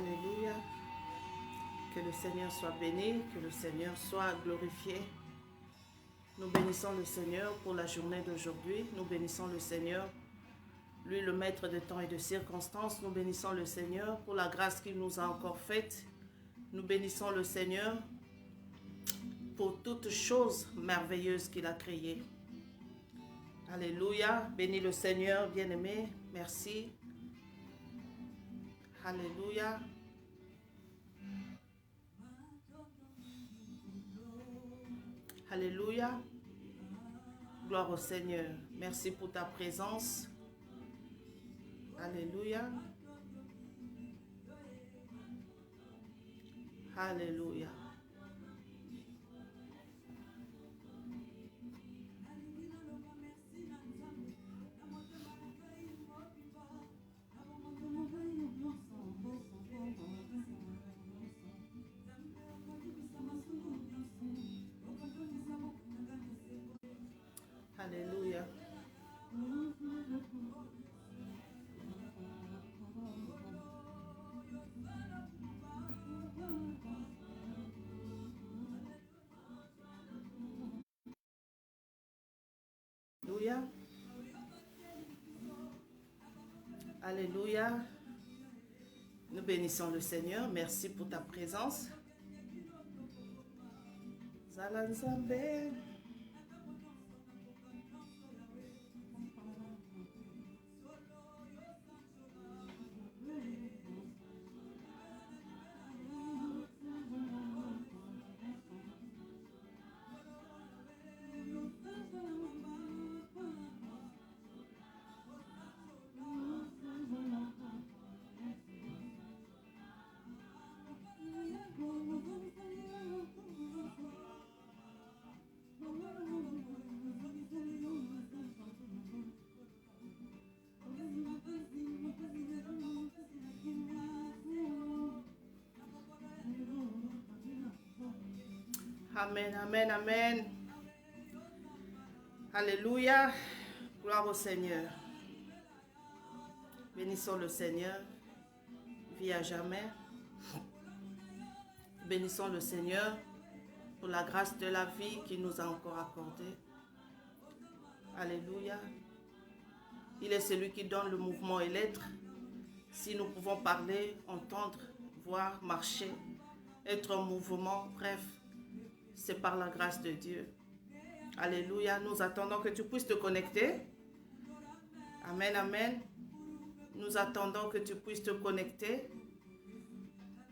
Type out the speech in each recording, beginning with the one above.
Alléluia. Que le Seigneur soit béni, que le Seigneur soit glorifié. Nous bénissons le Seigneur pour la journée d'aujourd'hui. Nous bénissons le Seigneur, lui le maître de temps et de circonstances. Nous bénissons le Seigneur pour la grâce qu'il nous a encore faite. Nous bénissons le Seigneur pour toutes choses merveilleuses qu'il a créées. Alléluia. Bénis le Seigneur, bien-aimé. Merci. Alléluia. Alléluia. Gloire au Seigneur. Merci pour ta présence. Alléluia. Alléluia. Alléluia. Alléluia. Alléluia. Nous bénissons le Seigneur. Merci pour ta présence. Zalanzambe. Amen, amen, amen. Alléluia. Gloire au Seigneur. Bénissons le Seigneur. Vie à jamais. Bénissons le Seigneur pour la grâce de la vie qu'il nous a encore accordée. Alléluia. Il est celui qui donne le mouvement et l'être. Si nous pouvons parler, entendre, voir, marcher, être en mouvement, bref, c'est par la grâce de Dieu. Alléluia. Nous attendons que tu puisses te connecter. Amen, amen. Nous attendons que tu puisses te connecter.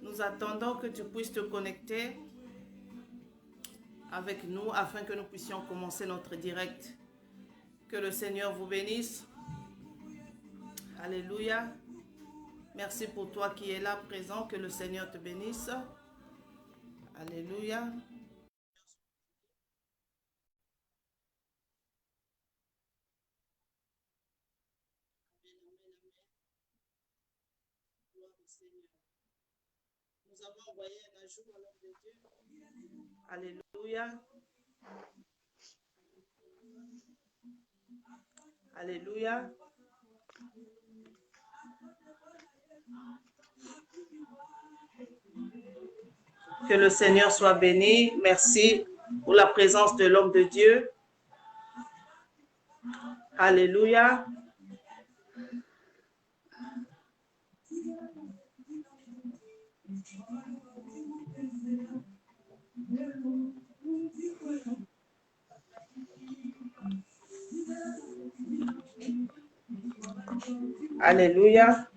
Nous attendons que tu puisses te connecter avec nous afin que nous puissions commencer notre direct. Que le Seigneur vous bénisse. Alléluia. Merci pour toi qui es là présent. Que le Seigneur te bénisse. Alléluia. Nous avons envoyé un ajout à l'homme de Dieu. Alléluia. Alléluia. Que le Seigneur soit béni. Merci pour la présence de l'homme de Dieu. Alléluia. Alléluia.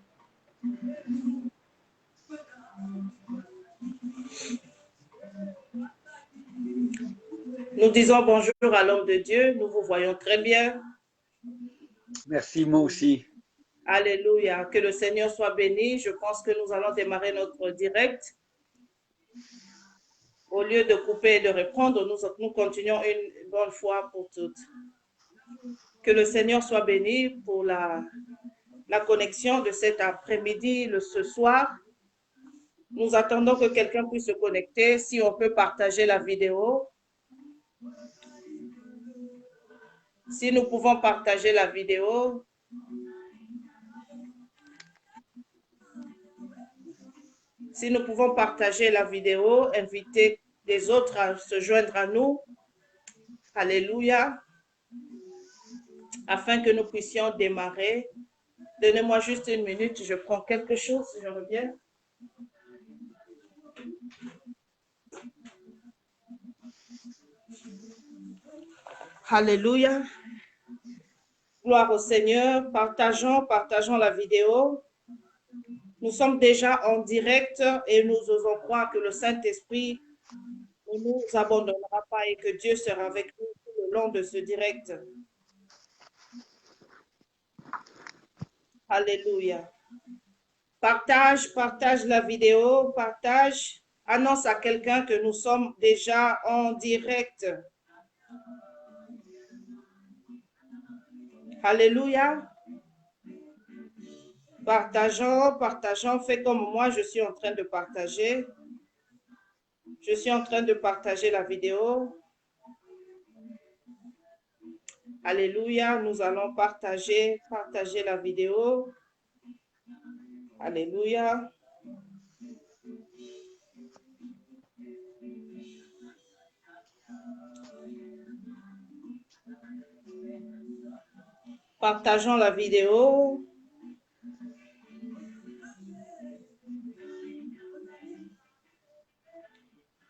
Nous disons bonjour à l'homme de Dieu. Nous vous voyons très bien. Merci, moi aussi. Alléluia. Que le Seigneur soit béni. Je pense que nous allons démarrer notre direct. Au lieu de couper et de reprendre, nous continuons une bonne fois pour toutes. Que le Seigneur soit béni pour la connexion de cet après-midi, ce soir. Nous attendons que quelqu'un puisse se connecter. Si on peut partager la vidéo. Si nous pouvons partager la vidéo. Si nous pouvons partager la vidéo, inviter les autres à se joindre à nous. Alléluia. Afin que nous puissions démarrer. Donnez-moi juste une minute, je prends quelque chose, je reviens. Alléluia. Gloire au Seigneur. Partageons la vidéo. Nous sommes déjà en direct et nous osons croire que le Saint-Esprit ne nous abandonnera pas et que Dieu sera avec nous tout le long de ce direct. Alléluia. Partage la vidéo, annonce à quelqu'un que nous sommes déjà en direct. Alléluia. Partageons, fais comme moi, je suis en train de partager. Je suis en train de partager la vidéo. Alléluia, nous allons partager la vidéo. Alléluia. Partageons la vidéo.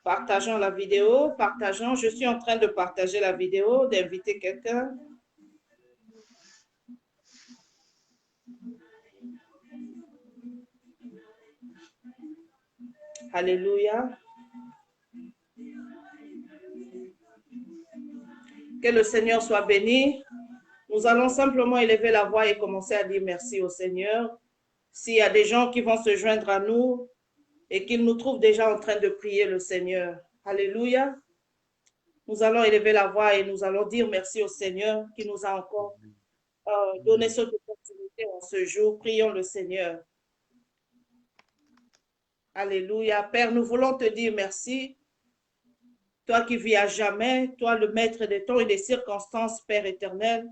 Partageons la vidéo. Partageons. Je suis en train de partager la vidéo, d'inviter quelqu'un. Alléluia. Que le Seigneur soit béni. Nous allons simplement élever la voix et commencer à dire merci au Seigneur. S'il y a des gens qui vont se joindre à nous et qu'ils nous trouvent déjà en train de prier le Seigneur. Alléluia. Nous allons élever la voix et nous allons dire merci au Seigneur qui nous a encore donné cette opportunité en ce jour. Prions le Seigneur. Alléluia. Père, nous voulons te dire merci. Toi qui vis à jamais, toi le maître des temps et des circonstances, Père éternel.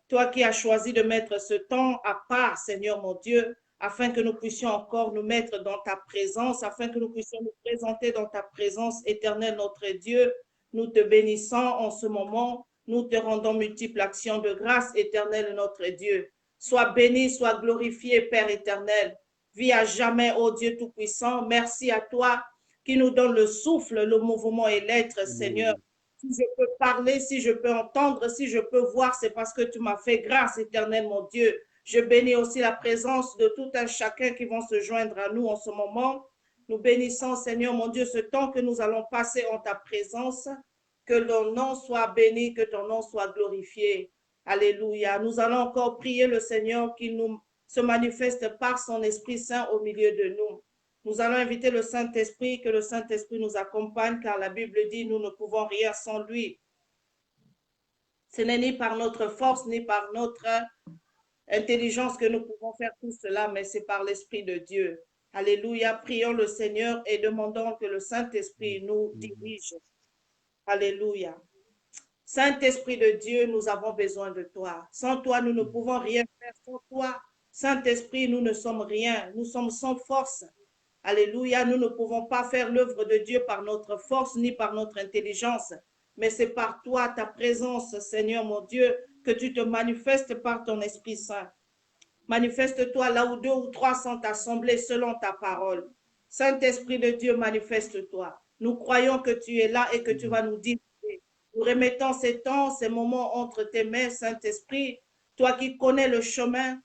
Toi qui as choisi de mettre ce temps à part, Seigneur mon Dieu, afin que nous puissions encore nous mettre dans ta présence, afin que nous puissions nous présenter dans ta présence éternelle, notre Dieu. Nous te bénissons en ce moment. Nous te rendons multiples actions de grâce éternelle, notre Dieu. Sois béni, sois glorifié, Père éternel. Vis à jamais, ô Dieu Tout-Puissant. Merci à toi qui nous donne le souffle, le mouvement et l'être, Seigneur. Si je peux parler, si je peux entendre, si je peux voir, c'est parce que tu m'as fait grâce éternelle, mon Dieu. Je bénis aussi la présence de tout un chacun qui vont se joindre à nous en ce moment. Nous bénissons, Seigneur, mon Dieu, ce temps que nous allons passer en ta présence. Que ton nom soit béni, que ton nom soit glorifié. Alléluia. Nous allons encore prier le Seigneur qui nous se manifeste par son Esprit Saint au milieu de nous. Nous allons inviter le Saint-Esprit, que le Saint-Esprit nous accompagne, car la Bible dit, nous ne pouvons rien sans lui. Ce n'est ni par notre force, ni par notre intelligence que nous pouvons faire tout cela, mais c'est par l'Esprit de Dieu. Alléluia. Prions le Seigneur et demandons que le Saint-Esprit nous dirige. Alléluia. Saint-Esprit de Dieu, nous avons besoin de toi. Sans toi, nous ne pouvons rien faire. Sans toi, Saint-Esprit, nous ne sommes rien. Nous sommes sans force. Alléluia, nous ne pouvons pas faire l'œuvre de Dieu par notre force ni par notre intelligence, mais c'est par toi, ta présence, Seigneur mon Dieu, que tu te manifestes par ton Esprit Saint. Manifeste-toi là où 2 ou 3 sont assemblés selon ta parole. Saint-Esprit de Dieu, manifeste-toi. Nous croyons que tu es là et que tu vas nous diriger. Nous remettons ces temps, ces moments entre tes mains, Saint-Esprit, toi qui connais le chemin,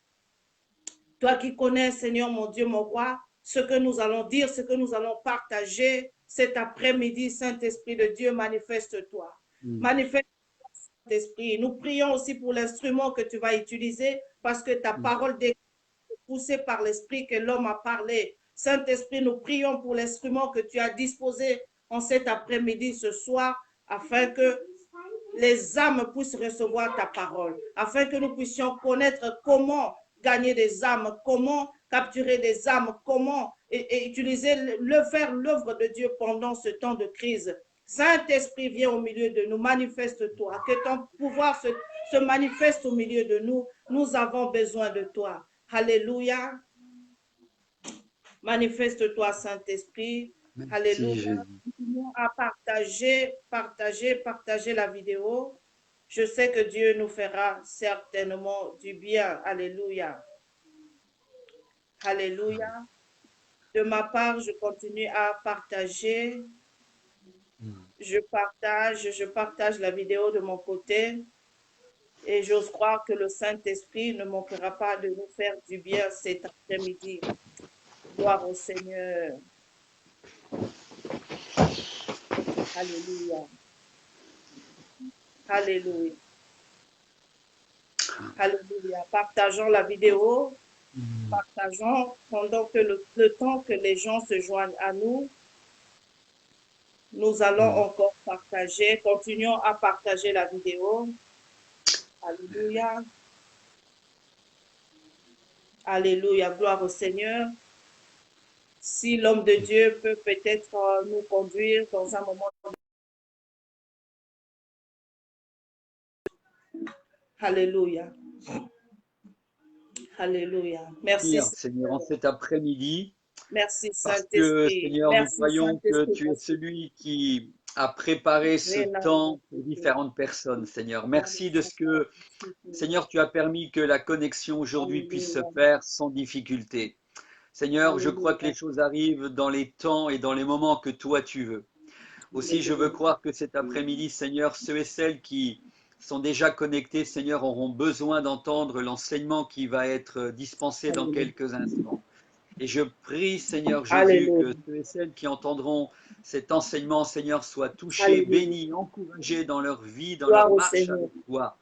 toi qui connais, Seigneur mon Dieu, mon roi, ce que nous allons dire, ce que nous allons partager cet après-midi, Saint-Esprit de Dieu, manifeste-toi. Manifeste-toi, Saint-Esprit. Nous prions aussi pour l'instrument que tu vas utiliser parce que ta parole est poussée par l'Esprit que l'homme a parlé. Saint-Esprit, nous prions pour l'instrument que tu as disposé en cet après-midi, ce soir, afin que les âmes puissent recevoir ta parole, afin que nous puissions connaître comment gagner des âmes, comment capturer des âmes, comment utiliser, faire l'œuvre de Dieu pendant ce temps de crise. Saint-Esprit, viens au milieu de nous, manifeste-toi, que ton pouvoir se manifeste au milieu de nous. Nous avons besoin de toi. Alléluia. Manifeste-toi, Saint-Esprit. Merci, Alléluia. Jésus. Continuons à partager la vidéo. Je sais que Dieu nous fera certainement du bien. Alléluia. Alléluia. De ma part, je continue à partager. Je partage la vidéo de mon côté. Et j'ose croire que le Saint-Esprit ne manquera pas de nous faire du bien cet après-midi. Gloire au Seigneur. Alléluia. Alléluia. Alléluia. Partageons la vidéo. Partageons pendant que le temps que les gens se joignent à nous. Nous allons encore partager. Continuons à partager la vidéo. Alléluia. Alléluia. Gloire au Seigneur. Si l'homme de Dieu peut peut-être nous conduire dans un moment. Alléluia. Alléluia. Merci, Seigneur, en cet après-midi. Merci, Parce que, Saint-Esprit. Seigneur, nous Merci, croyons que Saint-Esprit. tu es celui qui a préparé ce temps pour différentes personnes, Seigneur. Merci de ce que, Seigneur, tu as permis que la connexion aujourd'hui puisse se faire sans difficulté. Seigneur, je crois que les choses arrivent dans les temps et dans les moments que toi tu veux. Aussi, je veux croire que cet après-midi, Seigneur, ceux et celles qui sont déjà connectés, Seigneur, auront besoin d'entendre l'enseignement qui va être dispensé dans quelques instants. Et je prie, Seigneur Jésus, que ceux et celles qui entendront cet enseignement, Seigneur, soient touchés, bénis, encouragés dans leur vie, dans leur marche avec toi.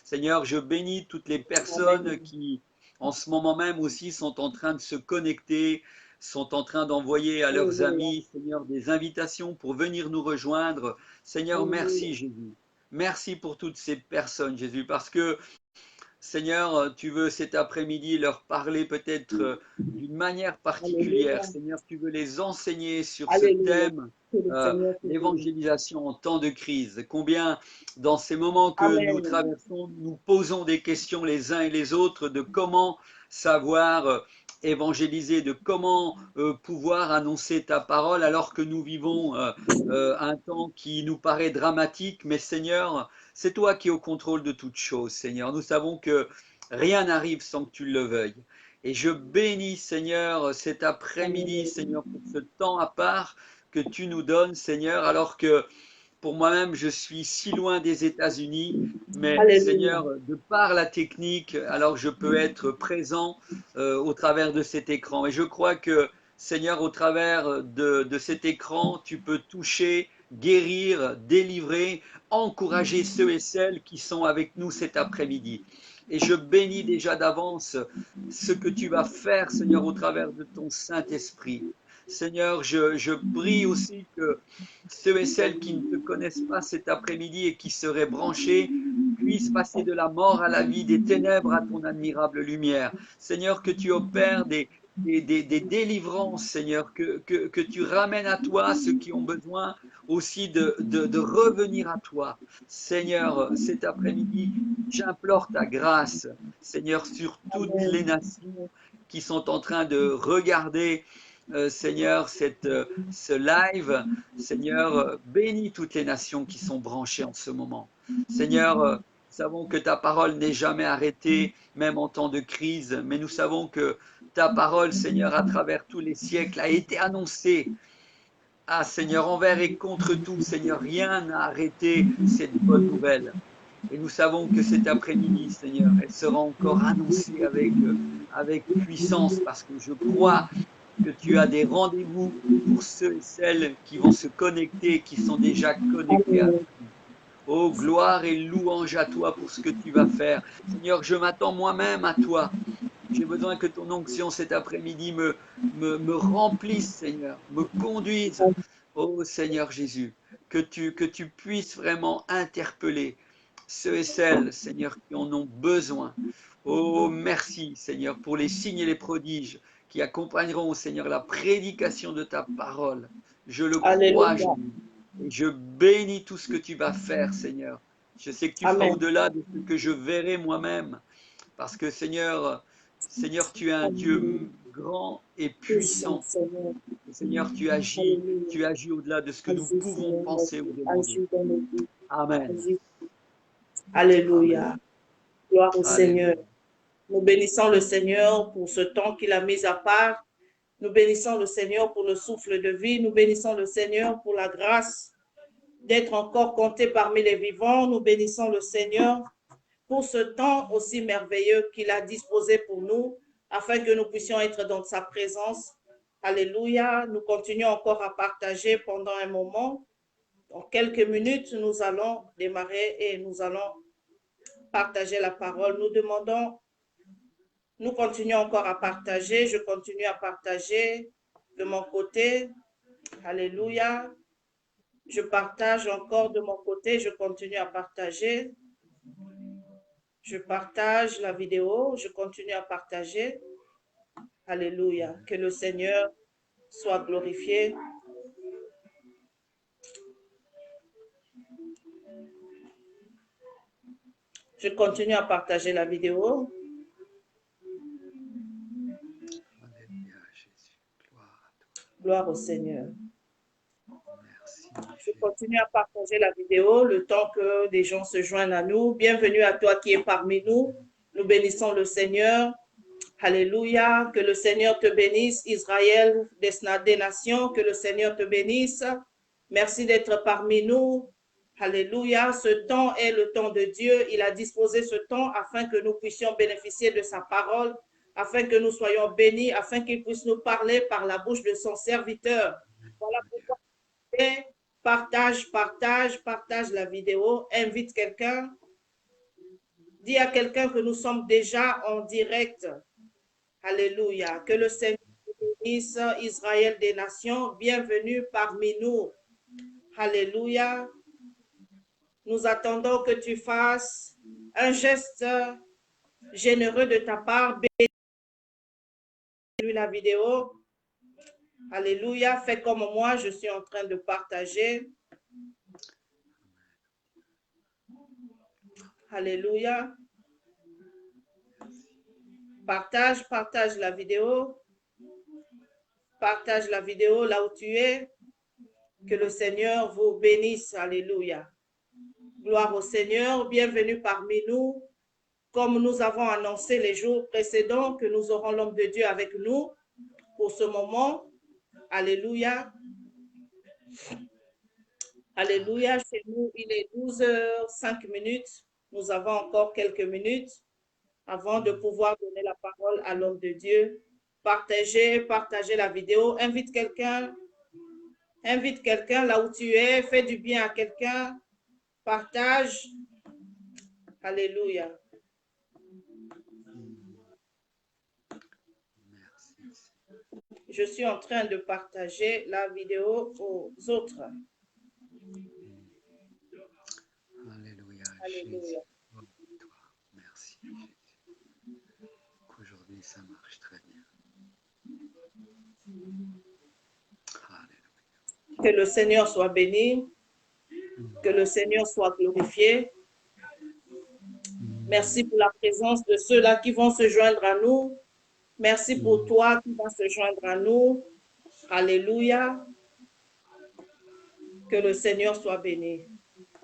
Seigneur, je bénis toutes les personnes qui, en ce moment même aussi, sont en train de se connecter, sont en train d'envoyer à leurs amis, Seigneur, des invitations pour venir nous rejoindre. Seigneur, merci Jésus. Merci pour toutes ces personnes, Jésus, parce que Seigneur, tu veux cet après-midi leur parler peut-être d'une manière particulière. Seigneur, tu veux les enseigner sur ce thème, l'évangélisation en temps de crise. Combien, dans ces moments que nous traversons, nous posons des questions les uns et les autres de comment savoir évangéliser, de comment pouvoir annoncer ta parole alors que nous vivons un temps qui nous paraît dramatique. Mais Seigneur, c'est toi qui es au contrôle de toutes choses, Seigneur. Nous savons que rien n'arrive sans que tu le veuilles. Et je bénis, Seigneur, cet après-midi, Seigneur, pour ce temps à part que tu nous donnes, Seigneur, alors que pour moi-même, je suis si loin des États-Unis, mais Seigneur, de par la technique, alors je peux être présent au travers de cet écran. Et je crois que, Seigneur, au travers de cet écran, tu peux toucher, guérir, délivrer, encourager ceux et celles qui sont avec nous cet après-midi. Et je bénis déjà d'avance ce que tu vas faire, Seigneur, au travers de ton Saint-Esprit. Seigneur, je prie aussi que ceux et celles qui ne te connaissent pas cet après-midi et qui seraient branchés puissent passer de la mort à la vie, des ténèbres à ton admirable lumière. Seigneur, que tu opères des délivrances, Seigneur, que tu ramènes à toi ceux qui ont besoin aussi de revenir à toi. Seigneur, cet après-midi, j'implore ta grâce, Seigneur, sur toutes les nations qui sont en train de regarder Seigneur, ce live. Seigneur, bénis toutes les nations qui sont branchées en ce moment. Seigneur, nous savons que ta parole n'est jamais arrêtée, même en temps de crise, mais nous savons que ta parole, Seigneur, à travers tous les siècles, a été annoncée. Ah, Seigneur, envers et contre tout, Seigneur, rien n'a arrêté cette bonne nouvelle. Et nous savons que cet après-midi, Seigneur, elle sera encore annoncée avec puissance, parce que je crois que tu as des rendez-vous pour ceux et celles qui vont se connecter, qui sont déjà connectés à toi. Oh, gloire et louange à toi pour ce que tu vas faire. Seigneur, je m'attends moi-même à toi. J'ai besoin que ton onction cet après-midi me remplisse, Seigneur, me conduise. Oh, Seigneur Jésus, que tu puisses vraiment interpeller ceux et celles, Seigneur, qui en ont besoin. Oh, merci, Seigneur, pour les signes et les prodiges qui accompagneront, Seigneur, la prédication de ta parole. Je le crois, Jésus. Et je bénis tout ce que tu vas faire, Seigneur. Je sais que tu feras au-delà de ce que je verrai moi-même. Parce que, Seigneur, Seigneur, tu es un Dieu grand et puissant. Seigneur, tu agis au-delà de ce que nous pouvons penser ou demander. Amen. Alléluia. Gloire au Alléluia. Seigneur. Nous bénissons le Seigneur pour ce temps qu'il a mis à part. Nous bénissons le Seigneur pour le souffle de vie. Nous bénissons le Seigneur pour la grâce d'être encore compté parmi les vivants. Nous bénissons le Seigneur pour ce temps aussi merveilleux qu'il a disposé pour nous, afin que nous puissions être dans sa présence. Alléluia. Nous continuons encore à partager pendant un moment. Dans quelques minutes, nous allons démarrer et nous allons partager la parole. Nous continuons encore à partager. Je continue à partager de mon côté. Alléluia. Je partage encore de mon côté. Je continue à partager. Je partage la vidéo. Je continue à partager. Alléluia. Que le Seigneur soit glorifié. Je continue à partager la vidéo. Gloire au Seigneur. Je continue à partager la vidéo le temps que des gens se joignent à nous. Bienvenue à toi qui es parmi nous. Nous bénissons le Seigneur. Alléluia. Que le Seigneur te bénisse, Israël des nations. Que le Seigneur te bénisse. Merci d'être parmi nous. Alléluia. Ce temps est le temps de Dieu. Il a disposé ce temps afin que nous puissions bénéficier de sa parole, afin que nous soyons bénis, afin qu'il puisse nous parler par la bouche de son serviteur. Voilà pourquoi partage la vidéo, invite quelqu'un, dis à quelqu'un que nous sommes déjà en direct. Alléluia. Que le Seigneur bénisse, Israël des nations, bienvenue parmi nous. Alléluia. Nous attendons que tu fasses un geste généreux de ta part. Bénis la vidéo. Alléluia. Fais comme moi, je suis en train de partager. Alléluia. Partage la vidéo. Partage la vidéo là où tu es. Que le Seigneur vous bénisse. Alléluia. Gloire au Seigneur. Bienvenue parmi nous. Comme nous avons annoncé les jours précédents que nous aurons l'homme de Dieu avec nous pour ce moment. Alléluia. Alléluia. Chez nous, il est 12h05. Nous avons encore quelques minutes avant de pouvoir donner la parole à l'homme de Dieu. Partagez la vidéo. Invite quelqu'un là où tu es. Fais du bien à quelqu'un. Partage. Alléluia. Je suis en train de partager la vidéo aux autres. Alléluia. Alléluia. Merci, Jésus. Qu'aujourd'hui, ça marche très bien. Alléluia. Que le Seigneur soit béni. Que le Seigneur soit glorifié. Merci pour la présence de ceux-là qui vont se joindre à nous. Merci pour toi qui vas se joindre à nous. Alléluia. Que le Seigneur soit béni.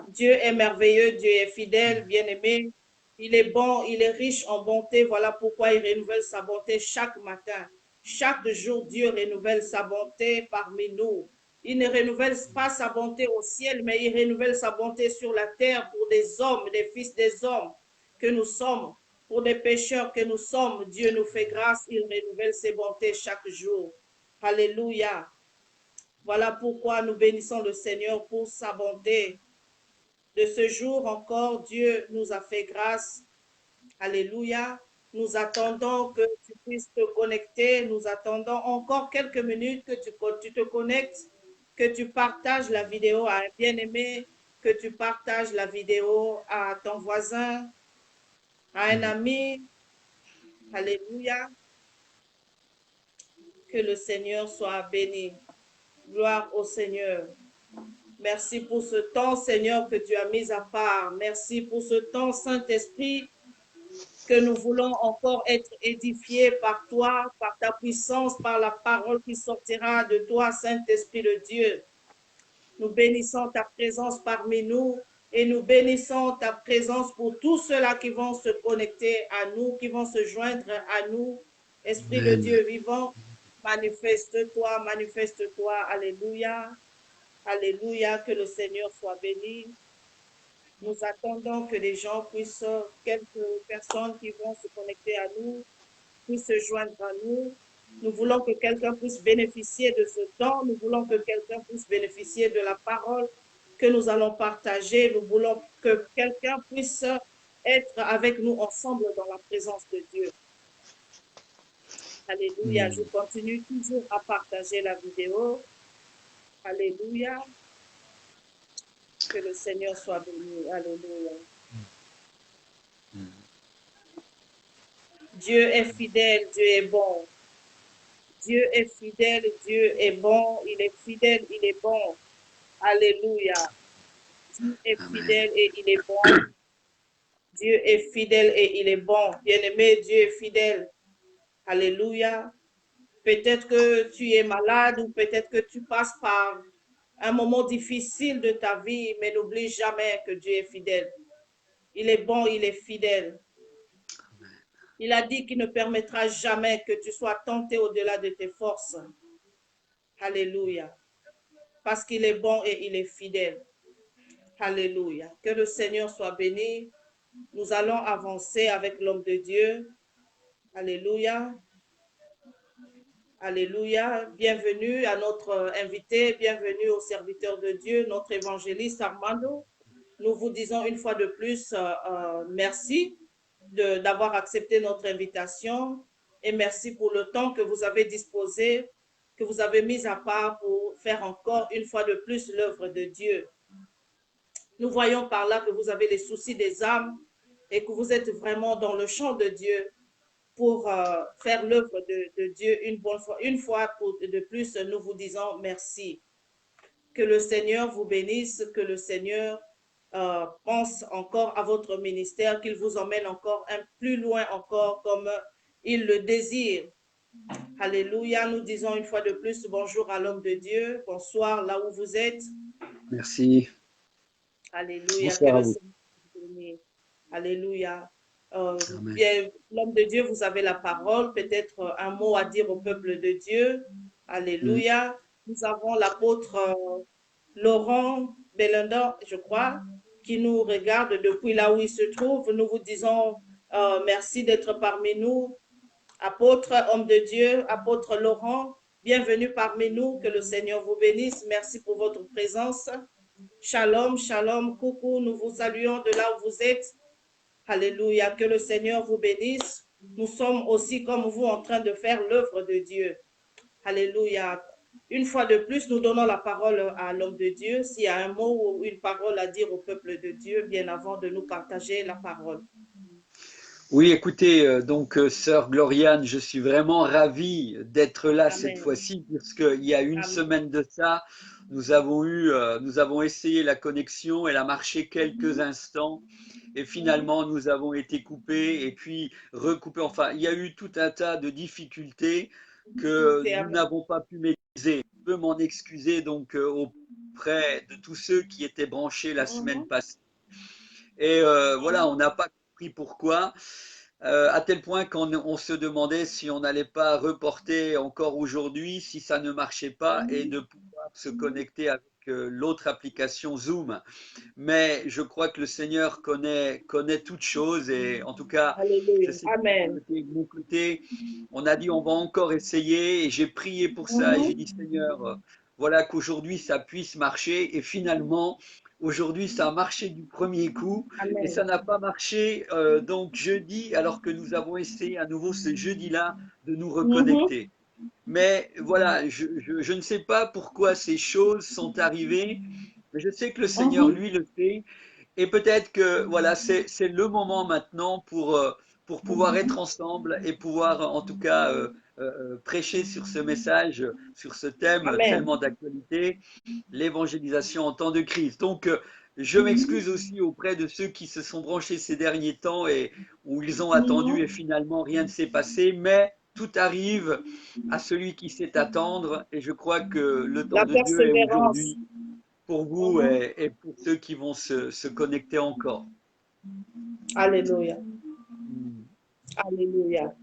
Dieu est merveilleux, Dieu est fidèle, bien-aimé. Il est bon, il est riche en bonté. Voilà pourquoi il renouvelle sa bonté chaque matin. Chaque jour, Dieu renouvelle sa bonté parmi nous. Il ne renouvelle pas sa bonté au ciel, mais il renouvelle sa bonté sur la terre pour des hommes, des fils des hommes que nous sommes, pour des pécheurs que nous sommes. Dieu nous fait grâce, il renouvelle ses bontés chaque jour. Alléluia. Voilà pourquoi nous bénissons le Seigneur pour sa bonté. De ce jour encore, Dieu nous a fait grâce. Alléluia. Nous attendons que tu puisses te connecter. Nous attendons encore quelques minutes que tu te connectes, que tu partages la vidéo à un bien-aimé, que tu partages la vidéo à ton voisin, à un ami. Alléluia. Que le Seigneur soit béni. Gloire au Seigneur. Merci pour ce temps, Seigneur, que tu as mis à part. Merci pour ce temps, Saint-Esprit, que nous voulons encore être édifiés par toi, par ta puissance, par la parole qui sortira de toi, Saint-Esprit de Dieu. Nous bénissons ta présence parmi nous et nous bénissons ta présence pour tous ceux-là qui vont se connecter à nous, qui vont se joindre à nous. Esprit de Dieu vivant, manifeste-toi, manifeste-toi. Alléluia. Alléluia, que le Seigneur soit béni. Nous attendons que les gens puissent, quelques personnes qui vont se connecter à nous, puissent se joindre à nous. Nous voulons que quelqu'un puisse bénéficier de ce temps. Nous voulons que quelqu'un puisse bénéficier de la parole que nous allons partager. Nous voulons que quelqu'un puisse être avec nous ensemble dans la présence de Dieu. Alléluia. Je continue toujours à partager la vidéo. Alléluia. Que le Seigneur soit béni. Alléluia. Dieu est fidèle, Dieu est bon. Dieu est fidèle, Dieu est bon. Il est fidèle, il est bon. Alléluia. Dieu est fidèle et il est bon. Dieu est fidèle et il est bon. Bien-aimé, Dieu est fidèle. Alléluia. Peut-être que tu es malade ou peut-être que tu passes par un moment difficile de ta vie, mais n'oublie jamais que Dieu est fidèle. Il est bon, il est fidèle. Il a dit qu'il ne permettra jamais que tu sois tenté au-delà de tes forces. Alléluia. Parce qu'il est bon et il est fidèle. Alléluia. Que le Seigneur soit béni. Nous allons avancer avec l'homme de Dieu. Alléluia. Alléluia. Bienvenue à notre invité, bienvenue au serviteur de Dieu, notre évangéliste Armando. Nous vous disons une fois de plus merci d'avoir accepté notre invitation et merci pour le temps que vous avez disposé, que vous avez mis à part pour faire encore une fois de plus l'œuvre de Dieu. Nous voyons par là que vous avez les soucis des âmes et que vous êtes vraiment dans le champ de Dieu pour faire l'œuvre de Dieu une bonne fois. Une fois de plus, nous vous disons merci. Que le Seigneur vous bénisse, que le Seigneur pense encore à votre ministère, qu'il vous emmène encore plus loin encore comme il le désire. Alléluia, nous disons une fois de plus bonjour à l'homme de Dieu, bonsoir là où vous êtes. Merci. Alléluia. Bonsoir à vous. Alléluia. Bien, l'homme de Dieu, vous avez la parole, peut-être un mot à dire au peuple de Dieu. Alléluia. Nous avons l'apôtre Laurent Belinda, je crois, qui nous regarde depuis là où il se trouve. Nous vous disons merci d'être parmi nous. Apôtre, homme de Dieu, apôtre Laurent, bienvenue parmi nous. Que le Seigneur vous bénisse. Merci pour votre présence. Shalom, shalom, coucou. Nous vous saluons de là où vous êtes. Alléluia. Que le Seigneur vous bénisse. Nous sommes aussi comme vous en train de faire l'œuvre de Dieu. Alléluia. Une fois de plus, nous donnons la parole à l'homme de Dieu. S'il y a un mot ou une parole à dire au peuple de Dieu, bien avant de nous partager la parole. Oui, écoutez, donc, sœur Gloriane, je suis vraiment ravi d'être là cette fois-ci, puisqu'il y a une semaine de ça, nous avons essayé la connexion, elle a marché quelques instants, et finalement, nous avons été coupés, et puis recoupés. Enfin, il y a eu tout un tas de difficultés que nous n'avons pas pu maîtriser. Je peux m'en excuser donc auprès de tous ceux qui étaient branchés la semaine passée. Et voilà, on n'a pas compris pourquoi, à tel point qu'on se demandait si on n'allait pas reporter encore aujourd'hui, si ça ne marchait pas, et de pouvoir se connecter avec l'autre application Zoom. Mais je crois que le Seigneur connaît toutes choses, et en tout cas, je sais que de mon côté, on a dit on va encore essayer, et j'ai prié pour ça, et j'ai dit Seigneur, voilà qu'aujourd'hui ça puisse marcher, et finalement, aujourd'hui, ça a marché du premier coup. Amen. Et ça n'a pas marché donc jeudi, alors que nous avons essayé à nouveau ce jeudi-là de nous reconnecter. Mais voilà, je ne sais pas pourquoi ces choses sont arrivées, mais je sais que le Seigneur, lui, le fait. Et peut-être que voilà, c'est le moment maintenant pour pouvoir être ensemble et pouvoir en tout cas prêcher sur ce message, sur ce thème tellement d'actualité, l'évangélisation en temps de crise. Donc, Je m'excuse aussi auprès de ceux qui se sont branchés ces derniers temps et où ils ont attendu et finalement rien ne s'est passé, mais tout arrive à celui qui sait attendre et je crois que le temps La de Dieu est persévérance. aujourd'hui pour vous et pour ceux qui vont se connecter encore. Alléluia. Mm. Alléluia.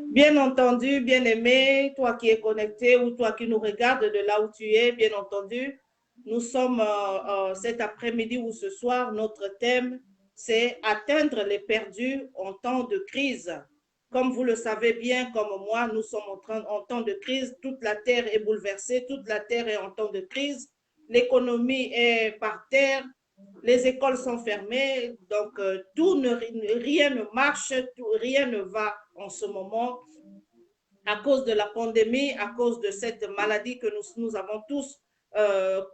Bien entendu, bien-aimé, toi qui es connecté ou toi qui nous regardes de là où tu es, bien entendu, nous sommes cet après-midi ou ce soir, notre thème, c'est atteindre les perdus en temps de crise. Comme vous le savez bien, comme moi, nous sommes en temps de crise. Toute la terre est bouleversée, toute la terre est en temps de crise. L'économie est par terre, les écoles sont fermées, donc rien ne marche, rien ne va en ce moment à cause de la pandémie, à cause de cette maladie que nous avons tous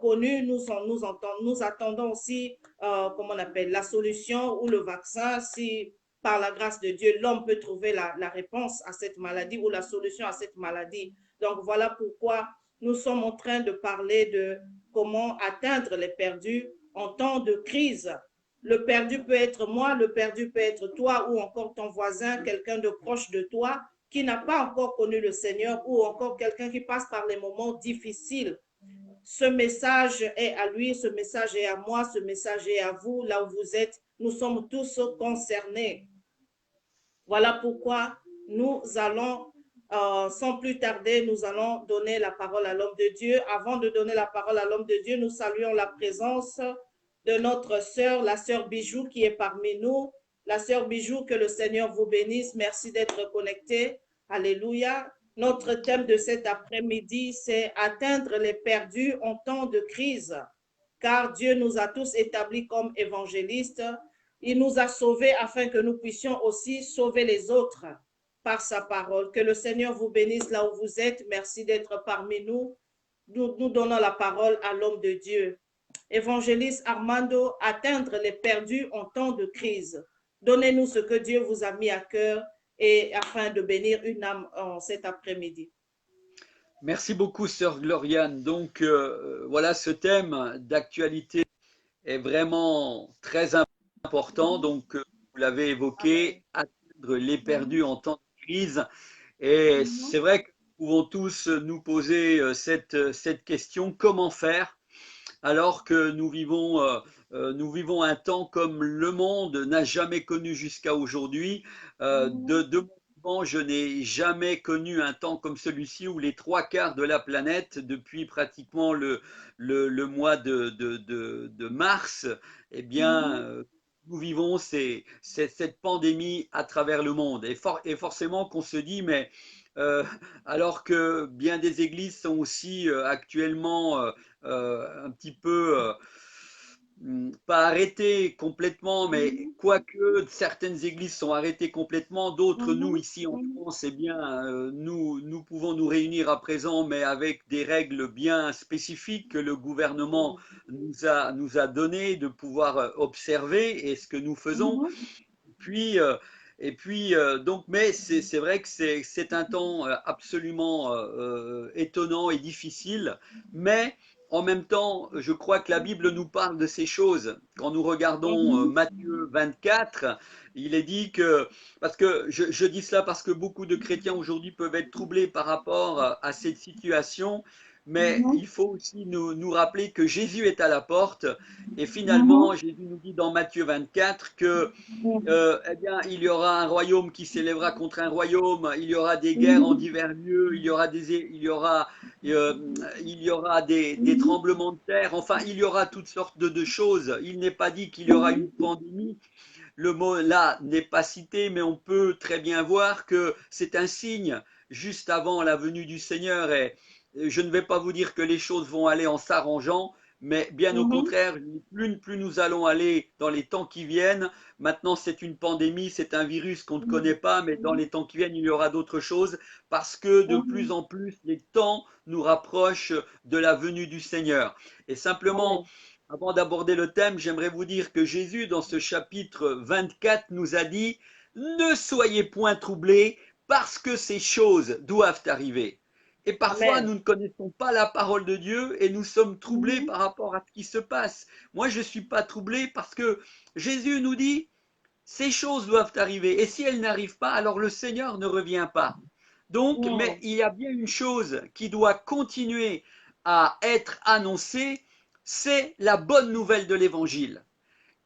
connue. Nous attendons aussi, comment on appelle, la solution ou le vaccin, si par la grâce de Dieu, l'homme peut trouver la réponse à cette maladie ou la solution à cette maladie. Donc voilà pourquoi nous sommes en train de parler de comment atteindre les perdus en temps de crise. Le perdu peut être moi, le perdu peut être toi ou encore ton voisin, quelqu'un de proche de toi qui n'a pas encore connu le Seigneur ou encore quelqu'un qui passe par les moments difficiles. Ce message est à lui, ce message est à moi, ce message est à vous, là où vous êtes. Nous sommes tous concernés. Voilà pourquoi nous allons, sans plus tarder, nous allons donner la parole à l'homme de Dieu. Avant de donner la parole à l'homme de Dieu, nous saluons la présence de notre sœur, la sœur Bijou qui est parmi nous. La sœur Bijou, que le Seigneur vous bénisse. Merci d'être connecté. Alléluia. Notre thème de cet après-midi, c'est atteindre les perdus en temps de crise. Car Dieu nous a tous établis comme évangélistes. Il nous a sauvés afin que nous puissions aussi sauver les autres par sa parole. Que le Seigneur vous bénisse là où vous êtes. Merci d'être parmi nous. Nous donnons la parole à l'homme de Dieu. Évangéliste Armando, atteindre les perdus en temps de crise. Donnez-nous ce que Dieu vous a mis à cœur et afin de bénir une âme en cet après-midi. Merci beaucoup, sœur Gloriane. Donc voilà, ce thème d'actualité est vraiment très important. Donc vous l'avez évoqué, atteindre les perdus en temps de crise. Et c'est vrai que nous pouvons tous nous poser cette question, comment faire alors que nous vivons un temps comme le monde n'a jamais connu jusqu'à aujourd'hui. De mon vivant, je n'ai jamais connu un temps comme celui-ci où les trois quarts de la planète, depuis pratiquement le mois de mars, eh bien, nous vivons cette pandémie à travers le monde. Et forcément qu'on se dit, mais alors que bien des églises sont aussi actuellement un petit peu pas arrêtées complètement, mais quoique certaines églises sont arrêtées complètement, d'autres, nous ici en France, eh bien, nous pouvons nous réunir à présent, mais avec des règles bien spécifiques que le gouvernement nous a données de pouvoir observer, et ce que nous faisons. Puis, donc, mais c'est vrai que c'est un temps absolument étonnant et difficile, mais en même temps, je crois que la Bible nous parle de ces choses. Quand nous regardons Matthieu 24, il est dit que, parce que je dis cela parce que beaucoup de chrétiens aujourd'hui peuvent être troublés par rapport à cette situation, mais il faut aussi nous rappeler que Jésus est à la porte, et finalement, Jésus nous dit dans Matthieu 24 que eh bien, il y aura un royaume qui s'élèvera contre un royaume, il y aura des guerres en divers lieux, il y aura des tremblements de terre, enfin, il y aura toutes sortes de choses. Il n'est pas dit qu'il y aura une pandémie. Le mot là n'est pas cité, mais on peut très bien voir que c'est un signe juste avant la venue du Seigneur. Et je ne vais pas vous dire que les choses vont aller en s'arrangeant, mais bien au contraire, plus nous allons aller dans les temps qui viennent. Maintenant, c'est une pandémie, c'est un virus qu'on ne connaît pas, mais dans les temps qui viennent, il y aura d'autres choses parce que de plus en plus, les temps nous rapprochent de la venue du Seigneur. Et simplement, avant d'aborder le thème, j'aimerais vous dire que Jésus, dans ce chapitre 24, nous a dit « Ne soyez point troublés parce que ces choses doivent arriver ». Et parfois, Amen. nous ne connaissons pas la parole de Dieu et nous sommes troublés par rapport à ce qui se passe. Moi, je ne suis pas troublé parce que Jésus nous dit, ces choses doivent arriver. Et si elles n'arrivent pas, alors le Seigneur ne revient pas. Donc, mais il y a bien une chose qui doit continuer à être annoncée, c'est la bonne nouvelle de l'Évangile.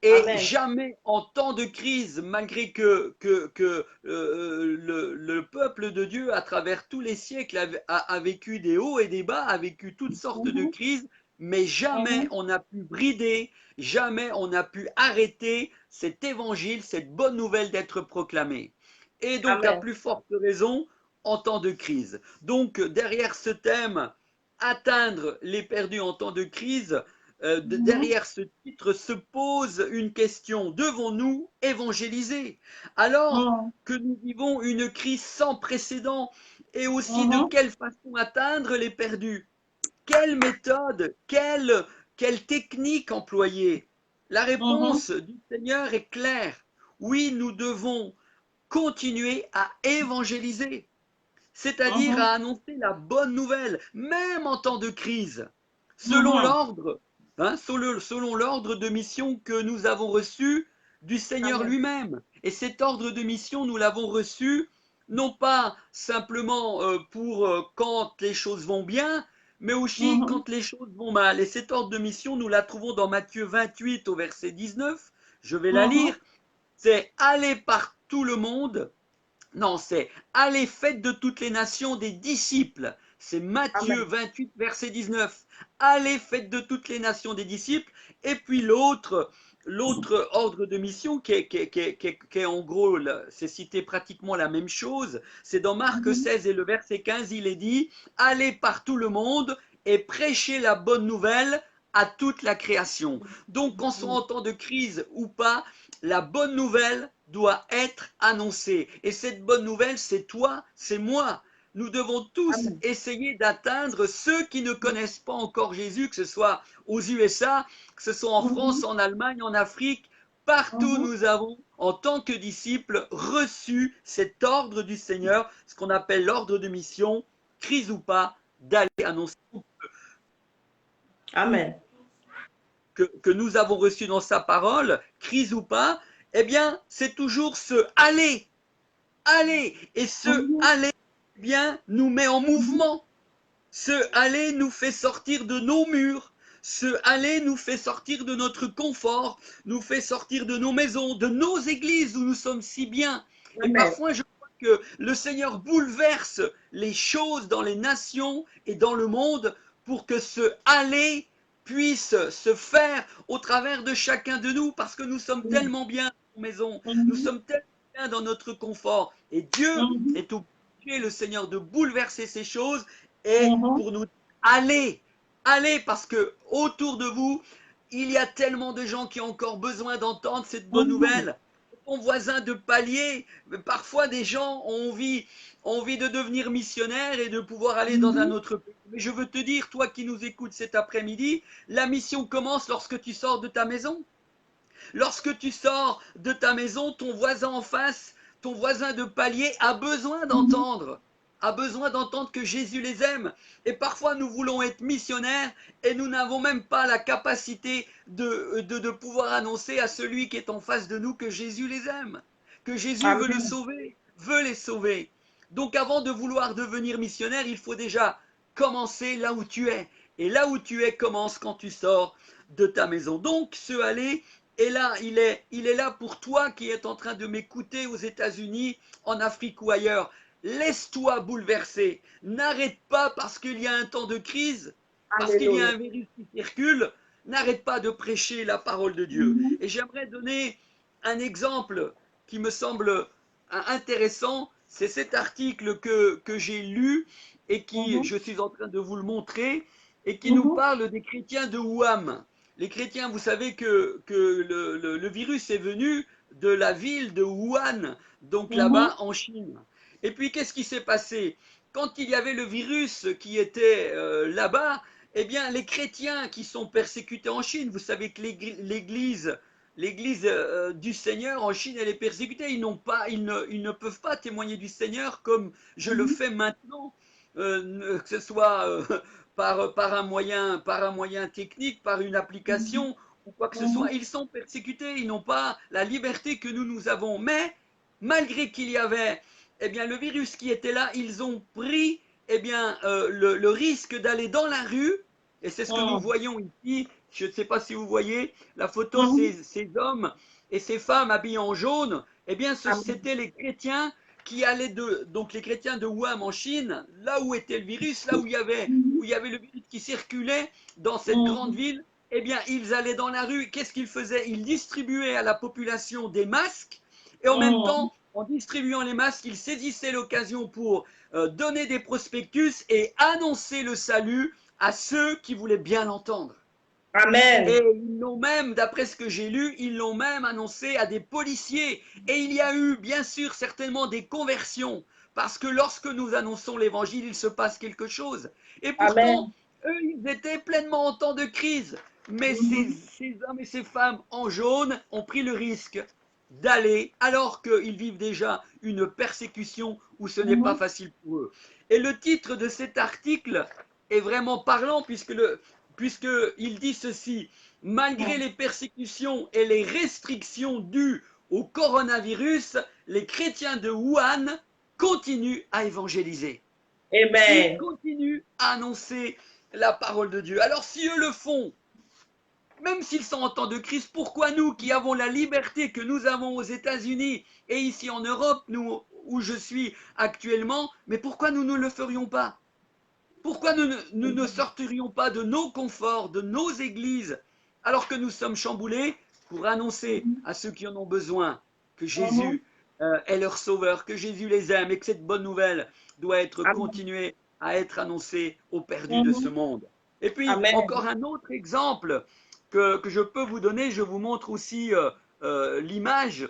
Et Amen. jamais en temps de crise, malgré que le peuple de Dieu, à travers tous les siècles, a vécu des hauts et des bas, a vécu toutes sortes de crises, mais jamais on n'a pu brider, jamais on n'a pu arrêter cet évangile, cette bonne nouvelle d'être proclamée. Et donc, à Amen. plus forte raison, en temps de crise. Donc, derrière ce thème, atteindre les perdus en temps de crise, derrière ce titre se pose une question. Devons-nous évangéliser alors que nous vivons une crise sans précédent et aussi de quelle façon atteindre les perdus? Quelle méthode, quelle technique employer? La réponse du Seigneur est claire. Oui, nous devons continuer à évangéliser, c'est-à-dire à annoncer la bonne nouvelle, même en temps de crise, selon l'ordre, selon l'ordre de mission que nous avons reçu du Seigneur Amen. lui-même. Et cet ordre de mission, nous l'avons reçu non pas simplement pour quand les choses vont bien, mais aussi quand les choses vont mal. Et cet ordre de mission, nous la trouvons dans Matthieu 28 au verset 19. Je vais la lire. C'est aller par tout le monde. Non, c'est allez, faites de toutes les nations des disciples. C'est Matthieu Amen. 28, verset 19. Allez, faites de toutes les nations des disciples. Et puis l'autre ordre de mission qui est en gros, c'est cité pratiquement la même chose. C'est dans Marc 16 et le verset 15, il est dit, allez par tout le monde et prêchez la bonne nouvelle à toute la création. Donc, qu'on soit en temps de crise ou pas, la bonne nouvelle doit être annoncée. Et cette bonne nouvelle, c'est toi, c'est moi. Nous devons tous Amen. essayer d'atteindre ceux qui ne connaissent pas encore Jésus, que ce soit aux USA, que ce soit en France, en Allemagne, en Afrique. Partout, nous avons, en tant que disciples, reçu cet ordre du Seigneur, ce qu'on appelle l'ordre de mission, crise ou pas, d'aller annoncer Amen. que nous avons reçu dans sa parole, crise ou pas, eh bien, c'est toujours ce aller, aller. Et ce aller, eh bien, nous met en mouvement. Ce aller nous fait sortir de nos murs. Ce aller nous fait sortir de notre confort, nous fait sortir de nos maisons, de nos églises où nous sommes si bien. Et Amen. parfois, je crois que le Seigneur bouleverse les choses dans les nations et dans le monde pour que ce aller puisse se faire au travers de chacun de nous, parce que nous sommes tellement bien dans nos maisons, nous sommes tellement bien dans notre confort. Et Dieu est obligé, le Seigneur, de bouleverser ces choses et pour nous aller, allez, parce que autour de vous, il y a tellement de gens qui ont encore besoin d'entendre cette bonne nouvelle. Ton voisin de palier, parfois des gens ont envie de devenir missionnaire et de pouvoir aller dans un autre pays. Mais je veux te dire, toi qui nous écoutes cet après-midi, la mission commence lorsque tu sors de ta maison. Lorsque tu sors de ta maison, ton voisin en face, ton voisin de palier a besoin d'entendre que Jésus les aime. Et parfois, nous voulons être missionnaires et nous n'avons même pas la capacité de pouvoir annoncer à celui qui est en face de nous que Jésus les aime, que Jésus veut le sauver, veut les sauver. Donc, avant de vouloir devenir missionnaire, il faut déjà commencer là où tu es. Et là où tu es commence quand tu sors de ta maison. Donc, ce aller est là, il est là pour toi qui es en train de m'écouter aux États-Unis, en Afrique ou ailleurs. Laisse-toi bouleverser. N'arrête pas parce qu'il y a un temps de crise, parce qu'il y a un virus qui circule. N'arrête pas de prêcher la parole de Dieu. Et j'aimerais donner un exemple qui me semble intéressant. C'est cet article que j'ai lu et qui, je suis en train de vous le montrer, et qui nous parle des chrétiens de Wuhan. Les chrétiens, vous savez que le virus est venu de la ville de Wuhan, donc là-bas en Chine. Et puis, qu'est-ce qui s'est passé? Quand il y avait le virus qui était là-bas, eh bien, les chrétiens qui sont persécutés en Chine, vous savez que l'église du Seigneur en Chine, elle est persécutée. Ils ne peuvent pas témoigner du Seigneur comme je le fais maintenant. que ce soit par un moyen technique, par une application ou quoi que ce soit, ils sont persécutés, ils n'ont pas la liberté que nous avons. Mais malgré qu'il y avait eh bien, le virus qui était là, ils ont pris eh bien, le risque d'aller dans la rue, et c'est ce que nous voyons ici. Je ne sais pas si vous voyez la photo, ces hommes et ces femmes habillées en jaune, eh bien, c'était les chrétiens qui allaient donc les chrétiens de Wuhan en Chine, là où était le virus, là où il y avait le virus qui circulait dans cette grande ville, eh bien, ils allaient dans la rue. Qu'est-ce qu'ils faisaient? Ils distribuaient à la population des masques, et en même temps, en distribuant les masques, ils saisissaient l'occasion pour donner des prospectus et annoncer le salut à ceux qui voulaient bien l'entendre. Amen. Et ils l'ont même, d'après ce que j'ai lu, ils l'ont même annoncé à des policiers. Et il y a eu, bien sûr, certainement des conversions. Parce que lorsque nous annonçons l'évangile, il se passe quelque chose. Et pourtant, eux, ils étaient pleinement en temps de crise. Mais ces hommes et ces femmes en jaune ont pris le risque d'aller, alors qu'ils vivent déjà une persécution où ce n'est pas facile pour eux. Et le titre de cet article est vraiment parlant, puisqu'il dit ceci: malgré les persécutions et les restrictions dues au coronavirus, les chrétiens de Wuhan continuent à évangéliser. Amen. Ils continuent à annoncer la parole de Dieu. Alors si eux le font, même s'ils sont en temps de crise, pourquoi nous qui avons la liberté que nous avons aux États-Unis et ici en Europe, nous, où je suis actuellement, mais pourquoi nous ne le ferions pas? Pourquoi nous ne sortirions pas de nos conforts, de nos églises, alors que nous sommes chamboulés, pour annoncer à ceux qui en ont besoin que Jésus est leur sauveur, que Jésus les aime et que cette bonne nouvelle doit être continuée à être annoncée aux perdus de ce monde. Et puis, encore un autre exemple que je peux vous donner, je vous montre aussi l'image.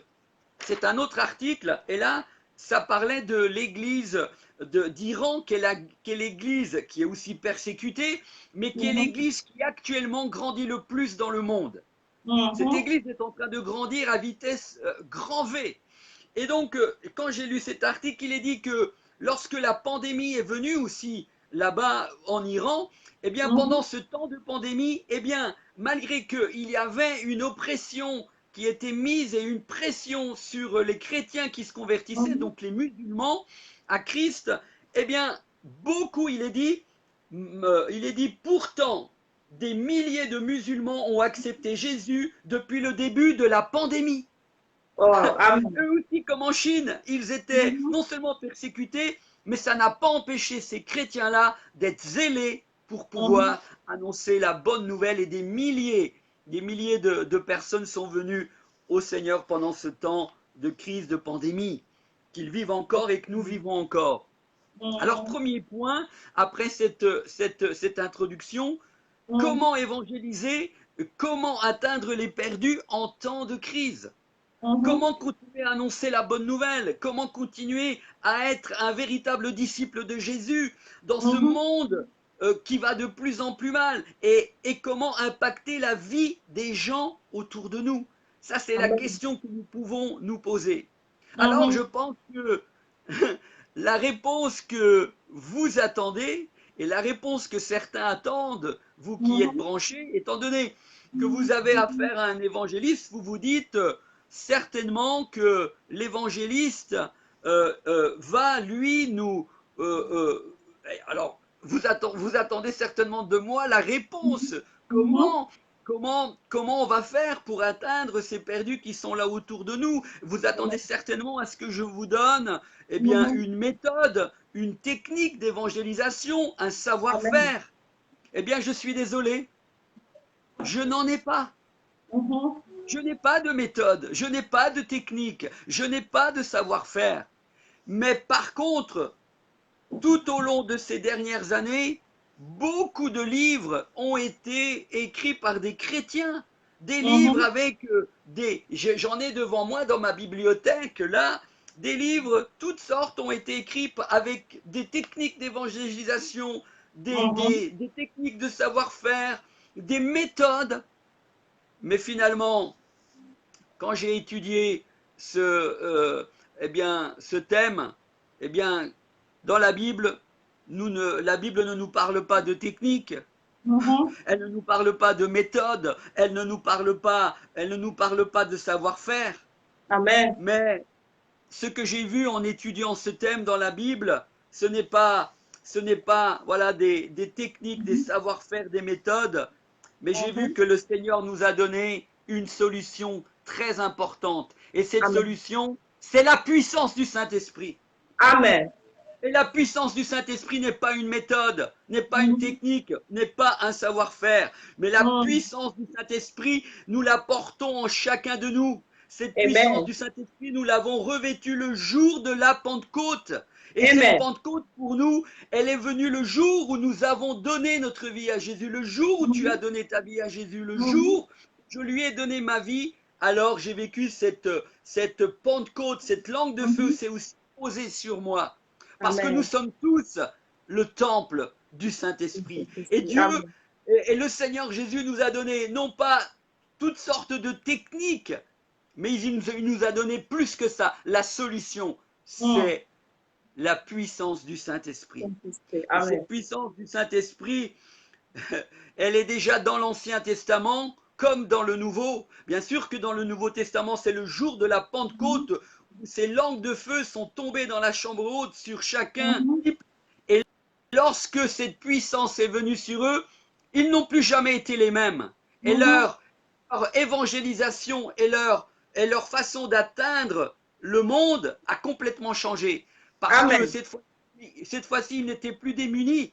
C'est un autre article, et là, ça parlait de l'église d'Iran, qui est l'église qui est aussi persécutée, mais qui est l'église qui actuellement grandit le plus dans le monde. Cette église est en train de grandir à vitesse grand V. Et donc, quand j'ai lu cet article, il est dit que lorsque la pandémie est venue aussi là-bas en Iran, eh bien, pendant ce temps de pandémie, eh bien, malgré qu'il y avait une oppression qui était mise et une pression sur les chrétiens qui se convertissaient, donc les musulmans à Christ, eh bien, beaucoup, il est dit, pourtant, des milliers de musulmans ont accepté Jésus depuis le début de la pandémie. Eux aussi, comme en Chine, ils étaient non seulement persécutés, mais ça n'a pas empêché ces chrétiens-là d'être zélés pour pouvoir annoncer la bonne nouvelle, et des milliers de personnes sont venues au Seigneur pendant ce temps de crise, de pandémie, qu'ils vivent encore et que nous vivons encore. Alors, premier point, après cette introduction, comment évangéliser, comment atteindre les perdus en temps de crise? Comment continuer à annoncer la bonne nouvelle? Comment continuer à être un véritable disciple de Jésus dans ce monde qui va de plus en plus mal? Et comment impacter la vie des gens autour de nous? Ça, c'est la question que nous pouvons nous poser. Alors, je pense que la réponse que vous attendez et la réponse que certains attendent, vous qui êtes branchés, étant donné que vous avez affaire à un évangéliste, vous vous dites certainement que l'évangéliste va, lui, nous... alors, vous attendez certainement de moi la réponse. Comment on va faire pour atteindre ces perdus qui sont là autour de nous? Vous attendez certainement à ce que je vous donne eh bien, une méthode, une technique d'évangélisation, un savoir-faire. Eh bien, je suis désolé, je n'en ai pas. Je n'ai pas de méthode, je n'ai pas de technique, je n'ai pas de savoir-faire. Mais par contre, tout au long de ces dernières années, beaucoup de livres ont été écrits par des chrétiens. Des livres avec j'en ai devant moi dans ma bibliothèque, là, des livres, toutes sortes ont été écrits avec des techniques d'évangélisation, des techniques de savoir-faire, des méthodes. Mais finalement, quand j'ai étudié ce thème, eh bien, dans la Bible, la Bible ne nous parle pas de technique, Mhm. elle ne nous parle pas de méthode, elle ne nous parle pas de savoir-faire. Amen. Mais ce que j'ai vu en étudiant ce thème dans la Bible, ce n'est pas voilà, des techniques, des Mhm. savoir-faire, des méthodes, mais j'ai vu Mhm. que le Seigneur nous a donné une solution très importante. Et cette Amen. solution, c'est la puissance du Saint-Esprit. Amen. Et la puissance du Saint-Esprit n'est pas une méthode, n'est pas une Mhm. technique, n'est pas un savoir-faire, mais la Mhm. puissance du Saint-Esprit, nous la portons en chacun de nous. Cette puissance Amen. du Saint-Esprit, nous l'avons revêtue le jour de la Pentecôte. Et cette Amen. Pentecôte, pour nous, elle est venue le jour où nous avons donné notre vie à Jésus, le jour où tu as Mhm. donné ta vie à Jésus, le Mhm. jour où je lui ai donné ma vie. Alors j'ai vécu cette Pentecôte, cette langue de feu Mhm. s'est aussi posée sur moi. Parce que nous Amen. sommes tous le temple du Saint-Esprit. Et Dieu Amen. et le Seigneur Jésus nous a donné non pas toutes sortes de techniques, mais il nous a donné plus que ça. La solution, Mhm. c'est la puissance du Saint-Esprit. Et cette Amen. puissance du Saint-Esprit, elle est déjà dans l'Ancien Testament comme dans le Nouveau. Bien sûr que dans le Nouveau Testament, c'est le jour de la Mhm. Pentecôte où ces langues de feu sont tombées dans la chambre haute sur chacun. Mhm. Et lorsque cette puissance est venue sur eux, ils n'ont plus jamais été les mêmes. Et Mhm. leur évangélisation et leur façon d'atteindre le monde a complètement changé. Parce que Amen. cette fois-ci, ils n'étaient plus démunis,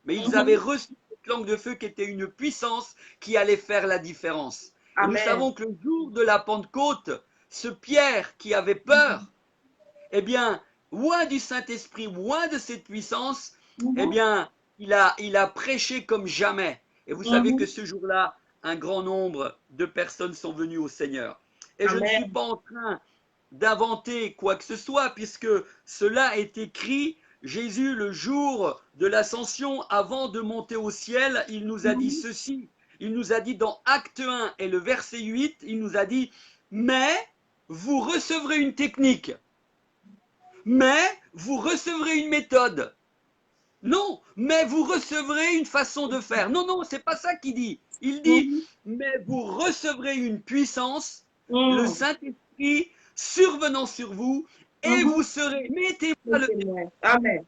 mais ils avaient Mhm. reçu cette langue de feu qui était une puissance qui allait faire la différence. Et nous Amen. savons que le jour de la Pentecôte, ce Pierre qui avait Mhm. peur, eh bien, loin du Saint-Esprit, loin de cette puissance, eh Mhm. bien, il a prêché comme jamais. Et vous savez que Mhm. ce jour-là, un grand nombre de personnes sont venues au Seigneur. Et je ne suis Amen. pas en train d'inventer quoi que ce soit, puisque cela est écrit. Jésus, le jour de l'ascension, avant de monter au ciel, il nous a dit Mhm. ceci. Il nous a dit dans Acte 1 et le verset 8, il nous a dit, mais vous recevrez une technique, mais vous recevrez une méthode. Non, mais vous recevrez une façon de faire. Non, non, c'est pas ça qu'il dit. Il dit, Mhm. mais vous recevrez une puissance, le Mhm. Saint-Esprit survenant sur vous, et vous Mhm. serez, mettez-moi Le le, témoin. Amen.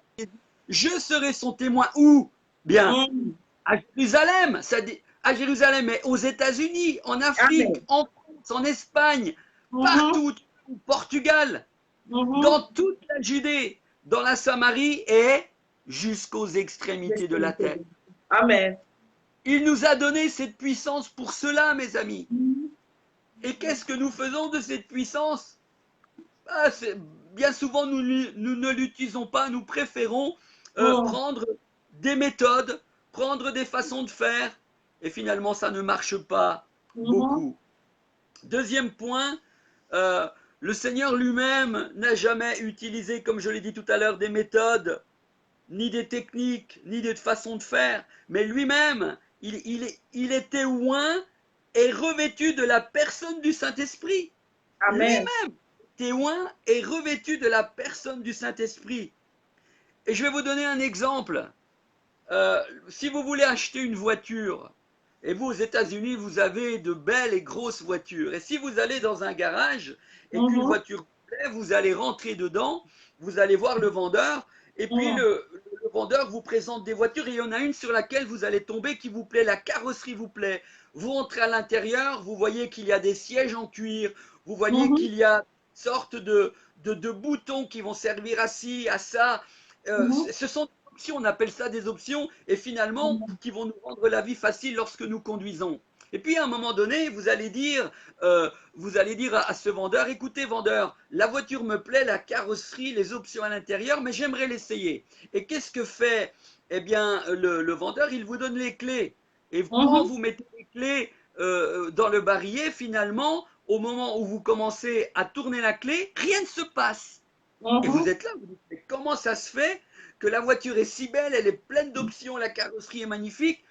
je serai son témoin où? Bien, Mhm. à Jérusalem, ça dit, à Jérusalem, mais aux États-Unis, en Afrique, Amen. en France, en Espagne, Mhm. partout, au Portugal, dans Mhm. toute la Judée, dans la Samarie et jusqu'aux extrémités de la terre. Amen. Il nous a donné cette puissance pour cela, mes amis. Mhm. Et qu'est-ce que nous faisons de cette puissance? Ah, bien souvent, nous ne l'utilisons pas, nous préférons Mhm. prendre des méthodes, prendre des façons de faire, et finalement, ça ne marche pas Mhm. beaucoup. Deuxième point, euh, le Seigneur lui-même n'a jamais utilisé, comme je l'ai dit tout à l'heure, des méthodes, ni des techniques, ni des façons de faire, mais lui-même, il était oint et revêtu de la personne du Saint-Esprit. Amen. Lui-même était oint et revêtu de la personne du Saint-Esprit. Et je vais vous donner un exemple. Si vous voulez acheter une voiture, et vous aux États-Unis, vous avez de belles et grosses voitures, et si vous allez dans un garage et qu'une Mhm. voiture vous plaît, vous allez rentrer dedans, vous allez voir le vendeur, et puis Mhm. le vendeur vous présente des voitures, et il y en a une sur laquelle vous allez tomber qui vous plaît, la carrosserie vous plaît. Vous entrez à l'intérieur, vous voyez qu'il y a des sièges en cuir, vous voyez Mhm. qu'il y a sorte de boutons qui vont servir à ci, à ça. Mhm. Ce sont on appelle ça des options, et finalement, Amen. qui vont nous rendre la vie facile lorsque nous conduisons. Et puis à un moment donné, vous allez dire à ce vendeur, écoutez vendeur, la voiture me plaît, la carrosserie, les options à l'intérieur, mais j'aimerais l'essayer. Et qu'est-ce que fait eh bien, le vendeur? Il vous donne les clés. Et quand Mhm. vous mettez les clés dans le barillet, finalement, au moment où vous commencez à tourner la clé, rien ne se passe. Et vous Mhm. êtes là, vous dites, mais comment ça se fait que la voiture est si belle, elle est pleine d'options, la carrosserie est magnifique,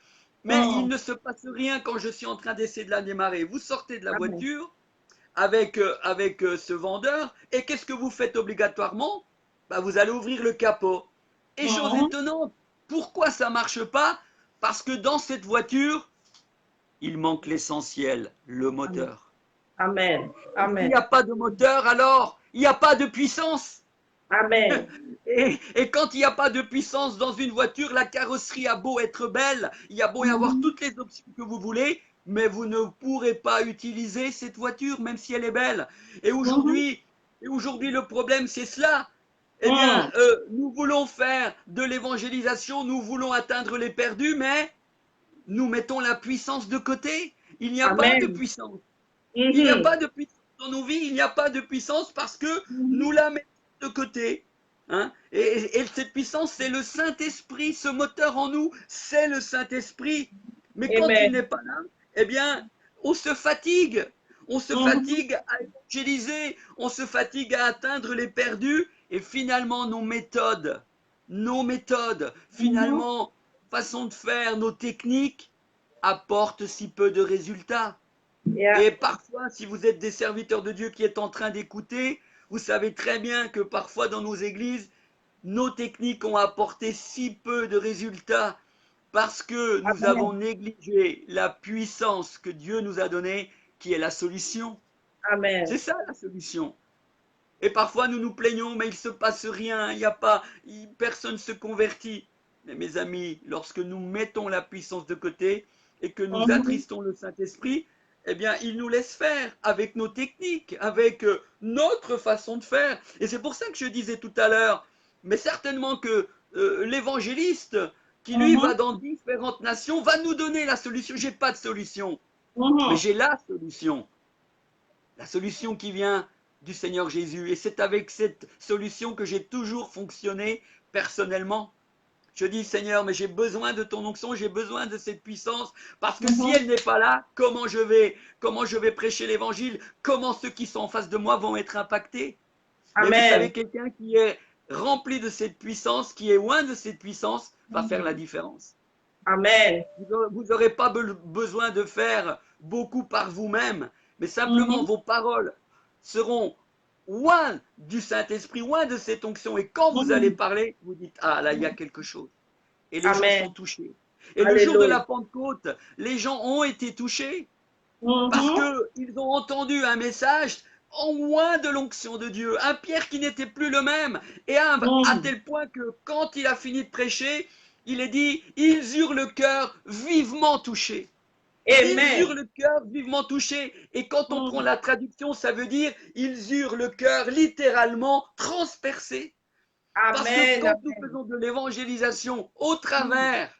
mais il Mhm. ne se passe rien quand je suis en train d'essayer de la démarrer. Vous sortez de la Amen. voiture avec ce vendeur, et qu'est-ce que vous faites obligatoirement? Bah, vous allez ouvrir le capot. Et chose étonnante, pourquoi ça ne marche pas? Parce que dans cette voiture, il manque l'essentiel, le moteur. Amen. S'il n'y a pas de moteur, alors il n'y a pas de puissance. Amen. Et quand il n'y a pas de puissance dans une voiture, la carrosserie a beau être belle, il y a beau y avoir toutes les options que vous voulez, mais vous ne pourrez pas utiliser cette voiture, même si elle est belle. Et aujourd'hui, le problème, c'est cela. Eh bien, nous voulons faire de l'évangélisation, nous voulons atteindre les perdus, mais nous mettons la puissance de côté. Il n'y a pas de puissance. Il n'y a pas de puissance dans nos vies, il n'y a pas de puissance parce que nous la mettons de côté. Hein? Et cette puissance, c'est le Saint-Esprit, ce moteur en nous, c'est le Saint-Esprit. Mais quand il n'est pas là, eh bien, on se fatigue. On se fatigue à évangéliser, on se fatigue à atteindre les perdus. Et finalement, nos méthodes, finalement, façon de faire, nos techniques apportent si peu de résultats. Et parfois, si vous êtes des serviteurs de Dieu qui êtes en train d'écouter, vous savez très bien que parfois dans nos églises, nos techniques ont apporté si peu de résultats parce que nous avons négligé la puissance que Dieu nous a donnée, qui est la solution. Amen. C'est ça la solution. Et parfois nous nous plaignons, mais il ne se passe rien, personne ne se convertit. Mais mes amis, lorsque nous mettons la puissance de côté et que nous attristons le Saint-Esprit, eh bien, il nous laisse faire avec nos techniques, avec notre façon de faire. Et c'est pour ça que je disais tout à l'heure, mais certainement que l'évangéliste qui lui va dans différentes nations va nous donner la solution. J'ai pas de solution, mais j'ai la solution qui vient du Seigneur Jésus. Et c'est avec cette solution que j'ai toujours fonctionné personnellement. Je dis, Seigneur, mais j'ai besoin de ton onction, j'ai besoin de cette puissance, parce que si elle n'est pas là, comment je vais prêcher l'évangile? Comment ceux qui sont en face de moi vont être impactés? Mais vous savez, quelqu'un qui est rempli de cette puissance, qui est loin de cette puissance, va faire la différence. Amen. Vous n'aurez pas besoin de faire beaucoup par vous-même, mais simplement vos paroles seront loin du Saint-Esprit, loin de cette onction. Et quand vous allez parler, vous dites, ah là, il y a quelque chose. Et les gens sont touchés. Et le jour de la Pentecôte, les gens ont été touchés parce qu'ils ont entendu un message en loin de l'onction de Dieu. Un Pierre qui n'était plus le même. Et à tel point que quand il a fini de prêcher, il est dit, ils eurent le cœur vivement touché. Ils eurent le cœur vivement touché. Et quand on prend la traduction, ça veut dire ils eurent le cœur littéralement transpercé. Parce que quand nous faisons de l'évangélisation au travers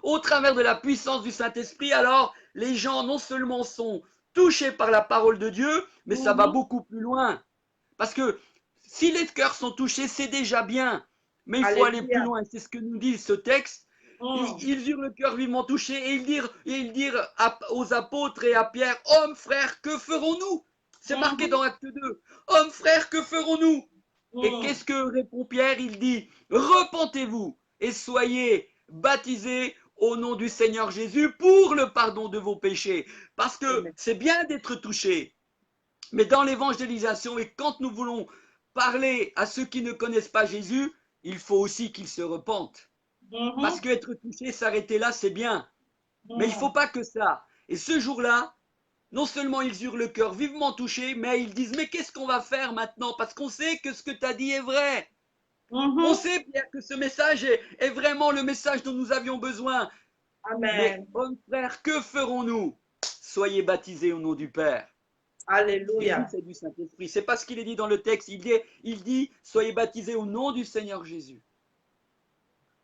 de la puissance du Saint-Esprit, alors les gens non seulement sont touchés par la parole de Dieu, mais ça va beaucoup plus loin. Parce que si les cœurs sont touchés, c'est déjà bien. Mais il faut aller plus loin. C'est ce que nous dit ce texte. Ils eurent le cœur vivement touché et ils dirent aux apôtres et à Pierre, hommes, frères, que ferons-nous? C'est marqué dans Acte 2. Hommes, frères, que ferons-nous? Et qu'est-ce que répond Pierre? Il dit, repentez-vous et soyez baptisés au nom du Seigneur Jésus pour le pardon de vos péchés. Parce que c'est bien d'être touché, mais dans l'évangélisation et quand nous voulons parler à ceux qui ne connaissent pas Jésus, il faut aussi qu'ils se repentent. Parce qu'être touché, s'arrêter là, c'est bien. Mais il ne faut pas que ça. Et ce jour-là, non seulement ils eurent le cœur vivement touché, mais ils disent, mais qu'est-ce qu'on va faire maintenant? Parce qu'on sait que ce que tu as dit est vrai. On sait, Pierre, que ce message est vraiment le message dont nous avions besoin. Amen. Mais, bon frère, que ferons-nous? Soyez baptisés au nom du Père. Alléluia. C'est du Saint-Esprit. C'est pas ce qu'il est dit dans le texte. Il dit, soyez baptisés au nom du Seigneur Jésus.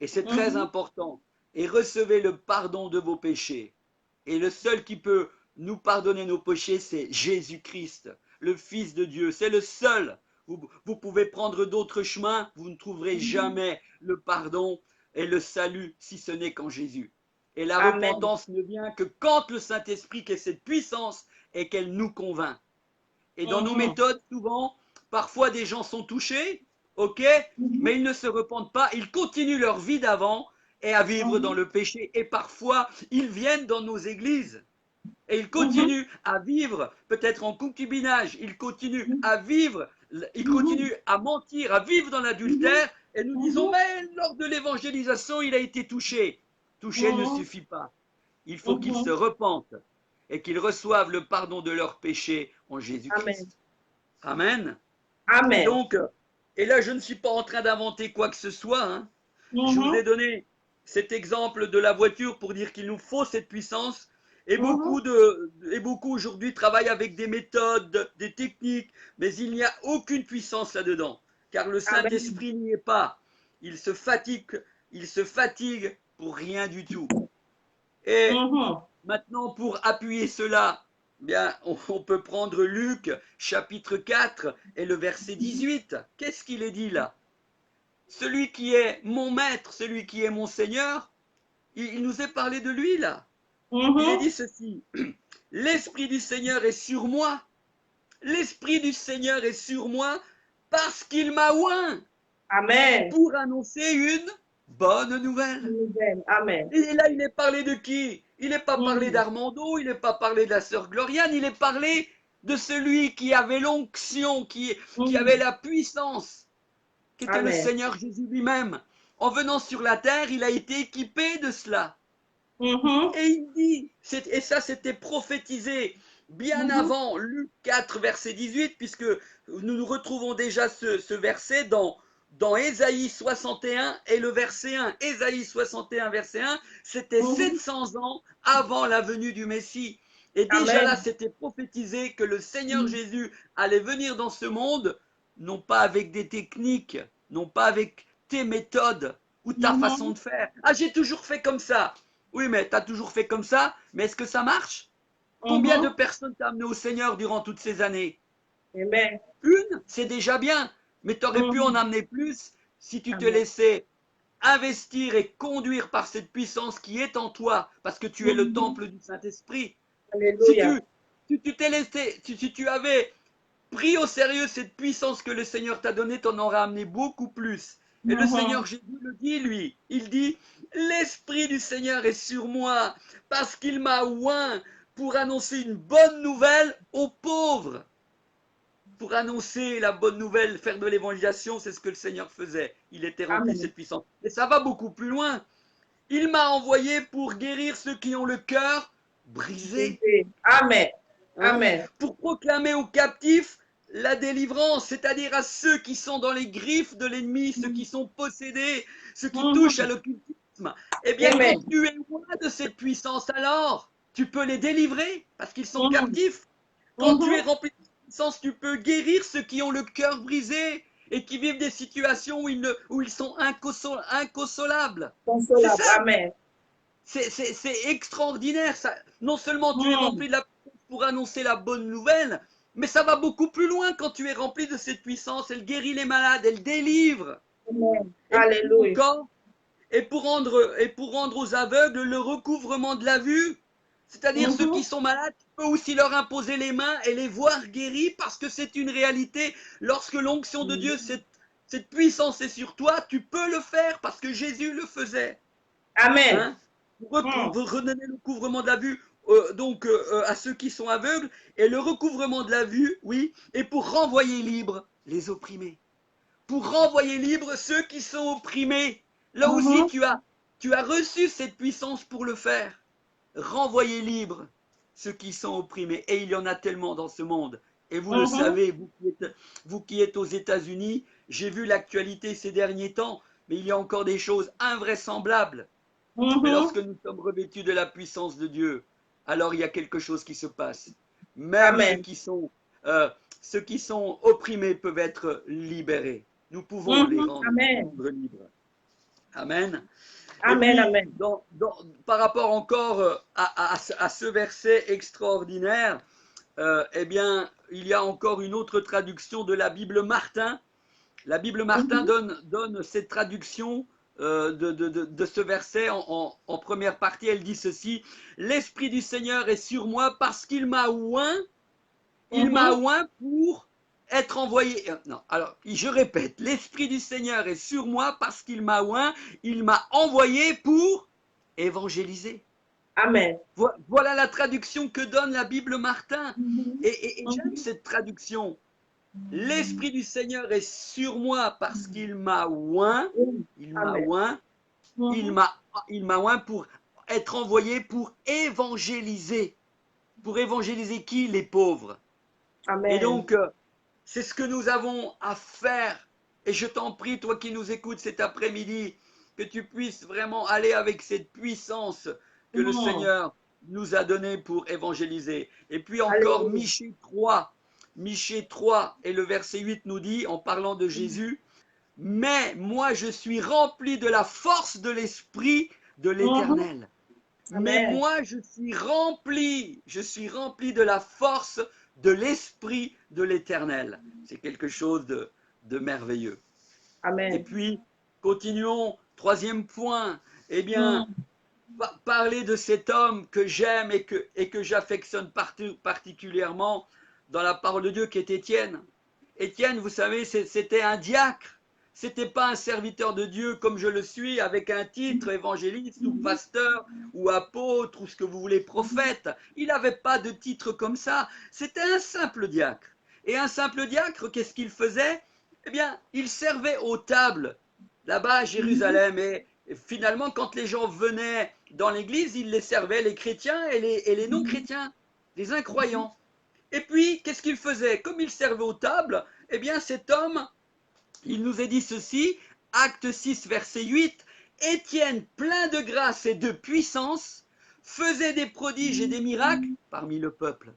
Et c'est très important. Et recevez le pardon de vos péchés. Et le seul qui peut nous pardonner nos péchés, c'est Jésus-Christ, le Fils de Dieu. C'est le seul. Vous pouvez prendre d'autres chemins, vous ne trouverez jamais le pardon et le salut si ce n'est qu'en Jésus. Et la repentance ne vient que quand le Saint-Esprit, qui est cette puissance, et qu'elle nous convainc. Et dans nos méthodes, souvent, parfois des gens sont touchés, ok, mais ils ne se repentent pas, ils continuent leur vie d'avant et à vivre dans le péché. Et parfois, ils viennent dans nos églises et ils continuent à vivre, peut-être en concubinage, ils continuent à vivre, ils continuent à mentir, à vivre dans l'adultère, Et nous disons, mais lors de l'évangélisation, il a été touché. Toucher ne suffit pas. Il faut qu'ils se repentent et qu'ils reçoivent le pardon de leurs péchés en Jésus-Christ. Amen. Amen. Et donc, et là, je ne suis pas en train d'inventer quoi que ce soit. Hein. Je vous ai donné cet exemple de la voiture pour dire qu'il nous faut cette puissance. Et beaucoup aujourd'hui travaillent avec des méthodes, des techniques, mais il n'y a aucune puissance là-dedans, car le Saint-Esprit n'y est pas. Il se fatigue pour rien du tout. Et maintenant, pour appuyer cela, bien, on peut prendre Luc, chapitre 4 et le verset 18. Qu'est-ce qu'il est dit là? Celui qui est mon maître, celui qui est mon Seigneur, il nous est parlé de lui là. Il est dit ceci, l'Esprit du Seigneur est sur moi, l'Esprit du Seigneur est sur moi parce qu'il m'a oint. Amen. Pour annoncer une bonne nouvelle. Amen. Et là, il est parlé de qui? Il n'est pas parlé d'Armando, il n'est pas parlé de la sœur Gloriane, il est parlé de celui qui avait l'onction, qui avait la puissance, qui était le Seigneur Jésus lui-même. En venant sur la terre, il a été équipé de cela. Et il dit, et ça c'était prophétisé bien avant Luc 4, verset 18, puisque nous nous retrouvons déjà ce verset dans Ésaïe 61 et le verset 1. Ésaïe 61, verset 1, c'était 700 ans avant la venue du Messie. Et déjà là, c'était prophétisé que le Seigneur Jésus allait venir dans ce monde, non pas avec des techniques, non pas avec tes méthodes ou ta façon de faire. Ah, j'ai toujours fait comme ça. Oui, mais tu as toujours fait comme ça, mais est-ce que ça marche? Combien de personnes t'as amené au Seigneur durant toutes ces années? Amen. Une, c'est déjà bien, mais tu aurais pu en amener plus si tu te laissais investir et conduire par cette puissance qui est en toi, parce que tu es le temple du Saint-Esprit. Si tu t'es laissé, si tu avais pris au sérieux cette puissance que le Seigneur t'a donnée, tu en aurais amené beaucoup plus. Et le Seigneur Jésus le dit, lui, il dit, l'Esprit du Seigneur est sur moi parce qu'il m'a oint pour annoncer une bonne nouvelle aux pauvres. Pour annoncer la bonne nouvelle, faire de l'évangélisation, c'est ce que le Seigneur faisait. Il était rempli de cette puissance. Et ça va beaucoup plus loin. Il m'a envoyé pour guérir ceux qui ont le cœur brisé. Amen. Amen. Pour proclamer aux captifs la délivrance, c'est-à-dire à ceux qui sont dans les griffes de l'ennemi, ceux qui sont possédés, ceux qui touchent à l'occultisme. Eh bien, quand tu es loin de cette puissance, alors, tu peux les délivrer parce qu'ils sont captifs. Quand tu es rempli de puissance, tu peux guérir ceux qui ont le cœur brisé et qui vivent des situations où ils sont inconsolables. Amen. C'est extraordinaire. Ça. Non seulement tu es rempli de la puissance pour annoncer la bonne nouvelle, mais ça va beaucoup plus loin quand tu es rempli de cette puissance. Elle guérit les malades, elle délivre. Alléluia. Et pour rendre aux aveugles le recouvrement de la vue. C'est-à-dire ceux qui sont malades, tu peux aussi leur imposer les mains et les voir guéris parce que c'est une réalité. Lorsque l'onction de Dieu, cette puissance est sur toi, tu peux le faire parce que Jésus le faisait. Amen. Hein? Vous redonnez le recouvrement de la vue à ceux qui sont aveugles et le recouvrement de la vue, oui, et pour renvoyer libres les opprimés. Pour renvoyer libres ceux qui sont opprimés. Là aussi, tu as reçu cette puissance pour le faire. Renvoyer libres ceux qui sont opprimés. Et il y en a tellement dans ce monde. Et vous le savez, vous qui êtes aux États-Unis, j'ai vu l'actualité ces derniers temps, mais il y a encore des choses invraisemblables. Mais lorsque nous sommes revêtus de la puissance de Dieu, alors il y a quelque chose qui se passe. Même ceux qui sont opprimés peuvent être libérés. Nous pouvons les rendre libres. Amen. Amen, puis, par rapport encore à ce verset extraordinaire, eh bien, il y a encore une autre traduction de la Bible Martin. La Bible Martin donne cette traduction de ce verset en première partie. Elle dit ceci: l'Esprit du Seigneur est sur moi parce qu'il m'a oint. Il m'a oint pour être envoyé. Non, alors, je répète, l'Esprit du Seigneur est sur moi parce qu'il m'a oint. Il m'a envoyé pour évangéliser. Amen. Voilà la traduction que donne la Bible Martin. Et j'aime cette traduction. L'Esprit du Seigneur est sur moi parce qu'il m'a oint, il m'a Amen. oint, Mhm. il m'a oint pour être envoyé pour évangéliser. Pour évangéliser qui? Les pauvres. Et Amen. donc, c'est ce que nous avons à faire. Et je t'en prie, toi qui nous écoutes cet après-midi, que tu puisses vraiment aller avec cette puissance que le Mhm. Seigneur nous a donnée pour évangéliser. Et puis encore, Alléluia. Michée 3 et le verset 8 nous dit, en parlant de Jésus, mais moi je suis rempli de la force de l'Esprit de Mhm. l'Éternel. Mais Amen. moi je suis rempli de la force de l'Esprit de l'Éternel. C'est quelque chose de merveilleux. Et Amen. puis, continuons, troisième point, eh bien, Mhm. parler de cet homme que j'aime et que j'affectionne particulièrement dans la parole de Dieu qui est Étienne. Étienne, vous savez, c'était un diacre. C'était pas un serviteur de Dieu comme je le suis avec un titre évangéliste ou pasteur ou apôtre ou ce que vous voulez prophète. Il n'avait pas de titre comme ça. C'était un simple diacre. Et un simple diacre, qu'est-ce qu'il faisait? Eh bien, il servait aux tables là-bas à Jérusalem. Et finalement, quand les gens venaient dans l'église, il les servait, les chrétiens et les non-chrétiens, les incroyants. Et puis, qu'est-ce qu'il faisait? Comme il servait aux tables, eh bien, cet homme, il nous est dit ceci, acte 6, verset 8, Étienne, plein de grâce et de puissance, faisait des prodiges et des miracles parmi le peuple.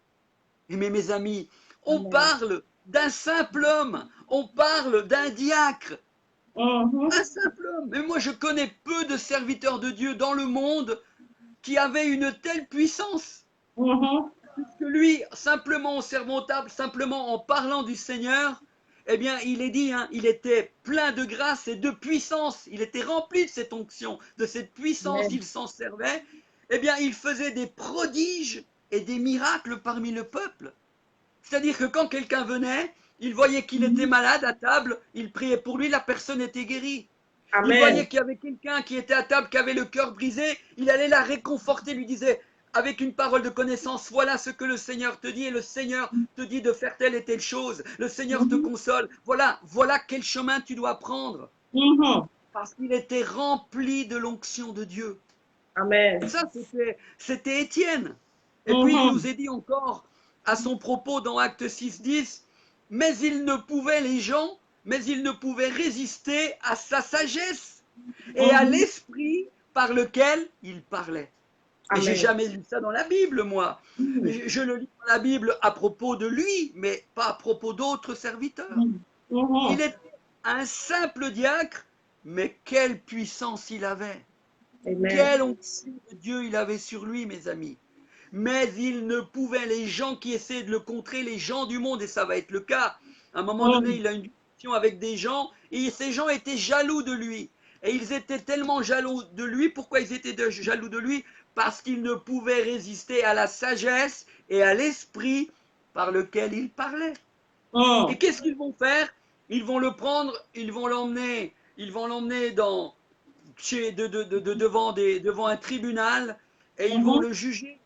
Mais mes amis, on Amen. parle d'un simple homme, on parle d'un diacre, Mhm. un simple homme. Mais moi, je connais peu de serviteurs de Dieu dans le monde qui avaient une telle puissance. Mhm. Que lui, simplement en servant table, simplement en parlant du Seigneur, eh bien, il est dit, hein, il était plein de grâce et de puissance. Il était rempli de cette onction, de cette puissance, Amen. il s'en servait. Eh bien, il faisait des prodiges et des miracles parmi le peuple. C'est-à-dire que quand quelqu'un venait, il voyait qu'il était malade à table, il priait pour lui, la personne était guérie. Il voyait Amen. qu'il y avait quelqu'un qui était à table, qui avait le cœur brisé, il allait la réconforter, lui disait, avec une parole de connaissance, voilà ce que le Seigneur te dit, et le Seigneur te dit de faire telle et telle chose, le Seigneur te Mhm. console, voilà quel chemin tu dois prendre, Mhm. parce qu'il était rempli de l'onction de Dieu. Amen. Et ça, c'était Étienne. Et puis il nous Mhm. est dit encore à son propos dans Acte 6, 10, mais il ne pouvait, les gens, mais il ne pouvait résister à sa sagesse et à Mhm. l'esprit par lequel il parlait. Mais j'ai Amen. jamais lu ça dans la Bible, moi. Mhm. Je le lis dans la Bible à propos de lui, mais pas à propos d'autres serviteurs. Mhm. Mhm. Il était un simple diacre, mais quelle puissance il avait. Amen. Quelle onction de Dieu il avait sur lui, mes amis. Mais il ne pouvait, les gens qui essaient de le contrer, les gens du monde, et ça va être le cas, à un moment donné, Mhm. il a une discussion avec des gens, et ces gens étaient jaloux de lui. Et ils étaient tellement jaloux de lui, pourquoi ils étaient jaloux de lui? Parce qu'il ne pouvait résister à la sagesse et à l'esprit par lequel il parlait. Et Mhm. qu'est-ce qu'ils vont faire? Ils vont le prendre, ils vont l'emmener devant un tribunal et ils vont Mhm. le juger.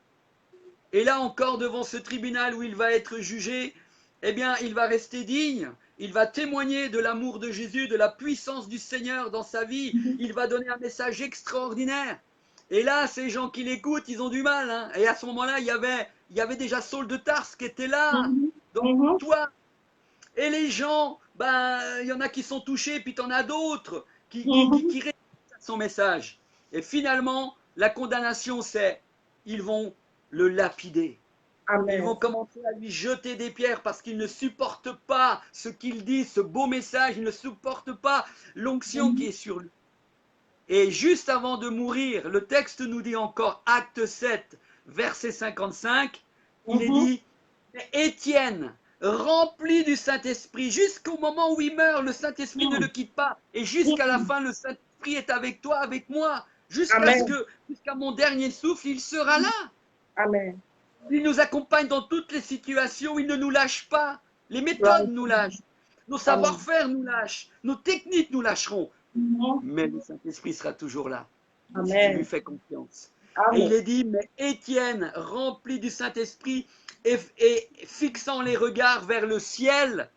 Et là encore, devant ce tribunal où il va être jugé, eh bien, il va rester digne. Il va témoigner de l'amour de Jésus, de la puissance du Seigneur dans sa vie. Il va donner un message extraordinaire. Et là, ces gens qui l'écoutent, ils ont du mal, hein. Et à ce moment-là, il y avait déjà Saul de Tarse qui était là, Mhm. dans Mhm. toi. Et les gens, ben, il y en a qui sont touchés, puis tu en as d'autres qui résistent à son message. Et finalement, la condamnation, c'est ils vont le lapider. Ils Amen. vont commencer à lui jeter des pierres parce qu'ils ne supportent pas ce qu'il dit, ce beau message, ils ne supportent pas l'onction qui Mhm. est sur lui. Et juste avant de mourir, le texte nous dit encore, acte 7, verset 55, il est Mhm. dit, Étienne, rempli du Saint-Esprit, jusqu'au moment où il meurt, le Saint-Esprit ne le Mhm. quitte pas. Et jusqu'à la Mhm. fin, le Saint-Esprit est avec toi, avec moi. Amen. Jusqu'à mon dernier souffle, il sera là. Amen. Il nous accompagne dans toutes les situations, il ne nous lâche pas. Les Gloire méthodes à nous Dieu. lâchent, nos Amen. savoir-faire nous lâchent, nos techniques nous lâcheront. Mhm. Mais le Saint-Esprit sera toujours là, si tu lui Amen. fais confiance. Et il Amen. est dit, mais Étienne, rempli du Saint-Esprit et fixant les regards vers le ciel,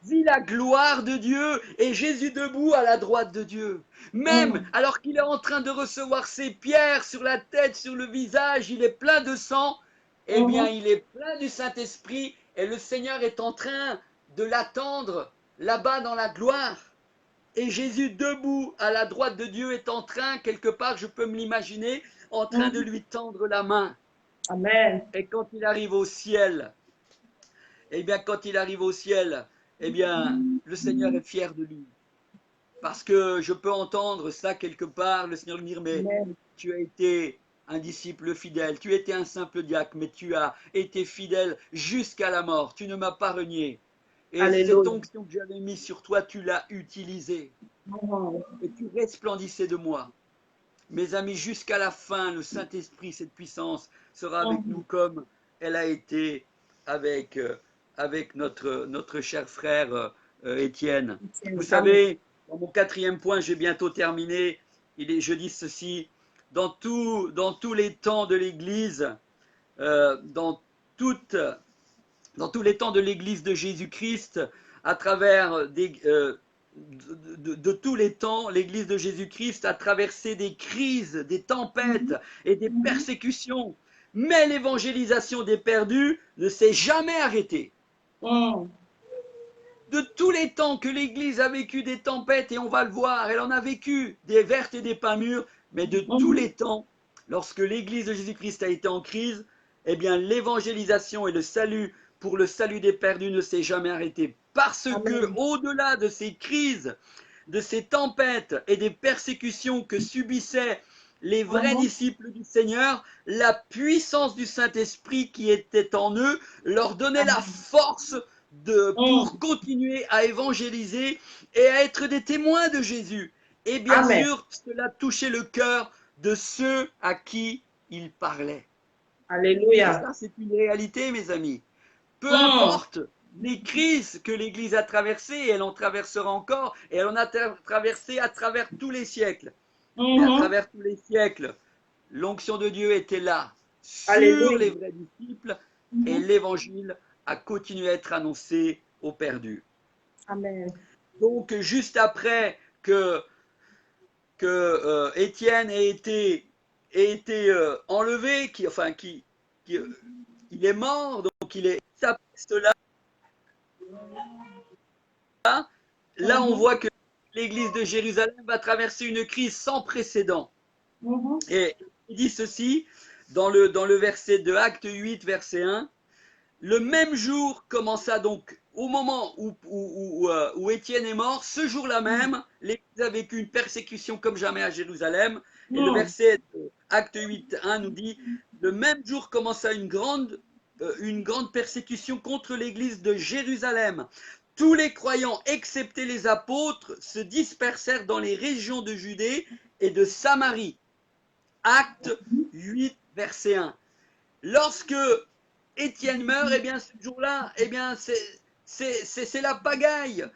vit la gloire de Dieu et Jésus debout à la droite de Dieu. Même alors qu'il est en train de recevoir ses pierres sur la tête, sur le visage, il est plein de sang, eh bien il est plein du Saint-Esprit et le Seigneur est en train de l'attendre là-bas dans la gloire. Et Jésus debout à la droite de Dieu est en train, quelque part, je peux me l'imaginer, en train de lui tendre la main. Amen. Et quand il arrive au ciel, eh bien, quand il arrive au ciel, eh bien, le Seigneur est fier de lui. Parce que je peux entendre ça quelque part, le Seigneur lui dire, mais tu as été un disciple fidèle, tu étais un simple diacre, mais tu as été fidèle jusqu'à la mort, tu ne m'as pas renié. Et Alléluia. cette onction que j'avais mise sur toi, tu l'as utilisée. Et tu resplendissais de moi. Mes amis, jusqu'à la fin, le Saint-Esprit, cette puissance, sera avec nous comme elle a été avec, avec notre cher frère Étienne. Vous savez, dans mon 4e point, j'ai bientôt terminé, je dis ceci, dans tous les temps de l'Église, dans tous les temps de l'Église de Jésus-Christ, à travers de tous les temps, l'Église de Jésus-Christ a traversé des crises, des tempêtes et des persécutions. Mais l'évangélisation des perdus ne s'est jamais arrêtée. De tous les temps que l'Église a vécu des tempêtes, et on va le voir, elle en a vécu des vertes et des pas mûres, mais de tous les temps, lorsque l'Église de Jésus-Christ a été en crise, eh bien l'évangélisation et le salut pour le salut des perdus ne s'est jamais arrêté. Parce que, au-delà de ces crises, de ces tempêtes et des persécutions que subissaient les vrais disciples du Seigneur, la puissance du Saint-Esprit qui était en eux leur donnait la force pour continuer à évangéliser et à être des témoins de Jésus. Et bien sûr, cela touchait le cœur de ceux à qui il parlait. Alléluia. Et ça, c'est une réalité, mes amis. Peu importe les crises que l'Église a traversées, et elle en traversera encore, et elle en a traversé à travers tous les siècles. Et à travers tous les siècles, l'onction de Dieu était là, sur les vrais disciples, et l'Évangile a continué à être annoncé aux perdus. Amen. Donc, juste après que Étienne ait été enlevé, il est mort, donc il est cela. Là, on voit que l'Église de Jérusalem va traverser une crise sans précédent. Et il dit ceci dans le verset de Acte 8, verset 1. Le même jour commença donc, au moment où Étienne est mort, ce jour-là même, l'Église a vécu une persécution comme jamais à Jérusalem. Et le verset de Acte 8, 1 nous dit, le même jour commença une grande persécution contre l'Église de Jérusalem. Tous les croyants, excepté les apôtres, se dispersèrent dans les régions de Judée et de Samarie. Acte 8, verset 1. Lorsque Étienne meurt, eh bien ce jour-là, eh bien c'est la pagaille.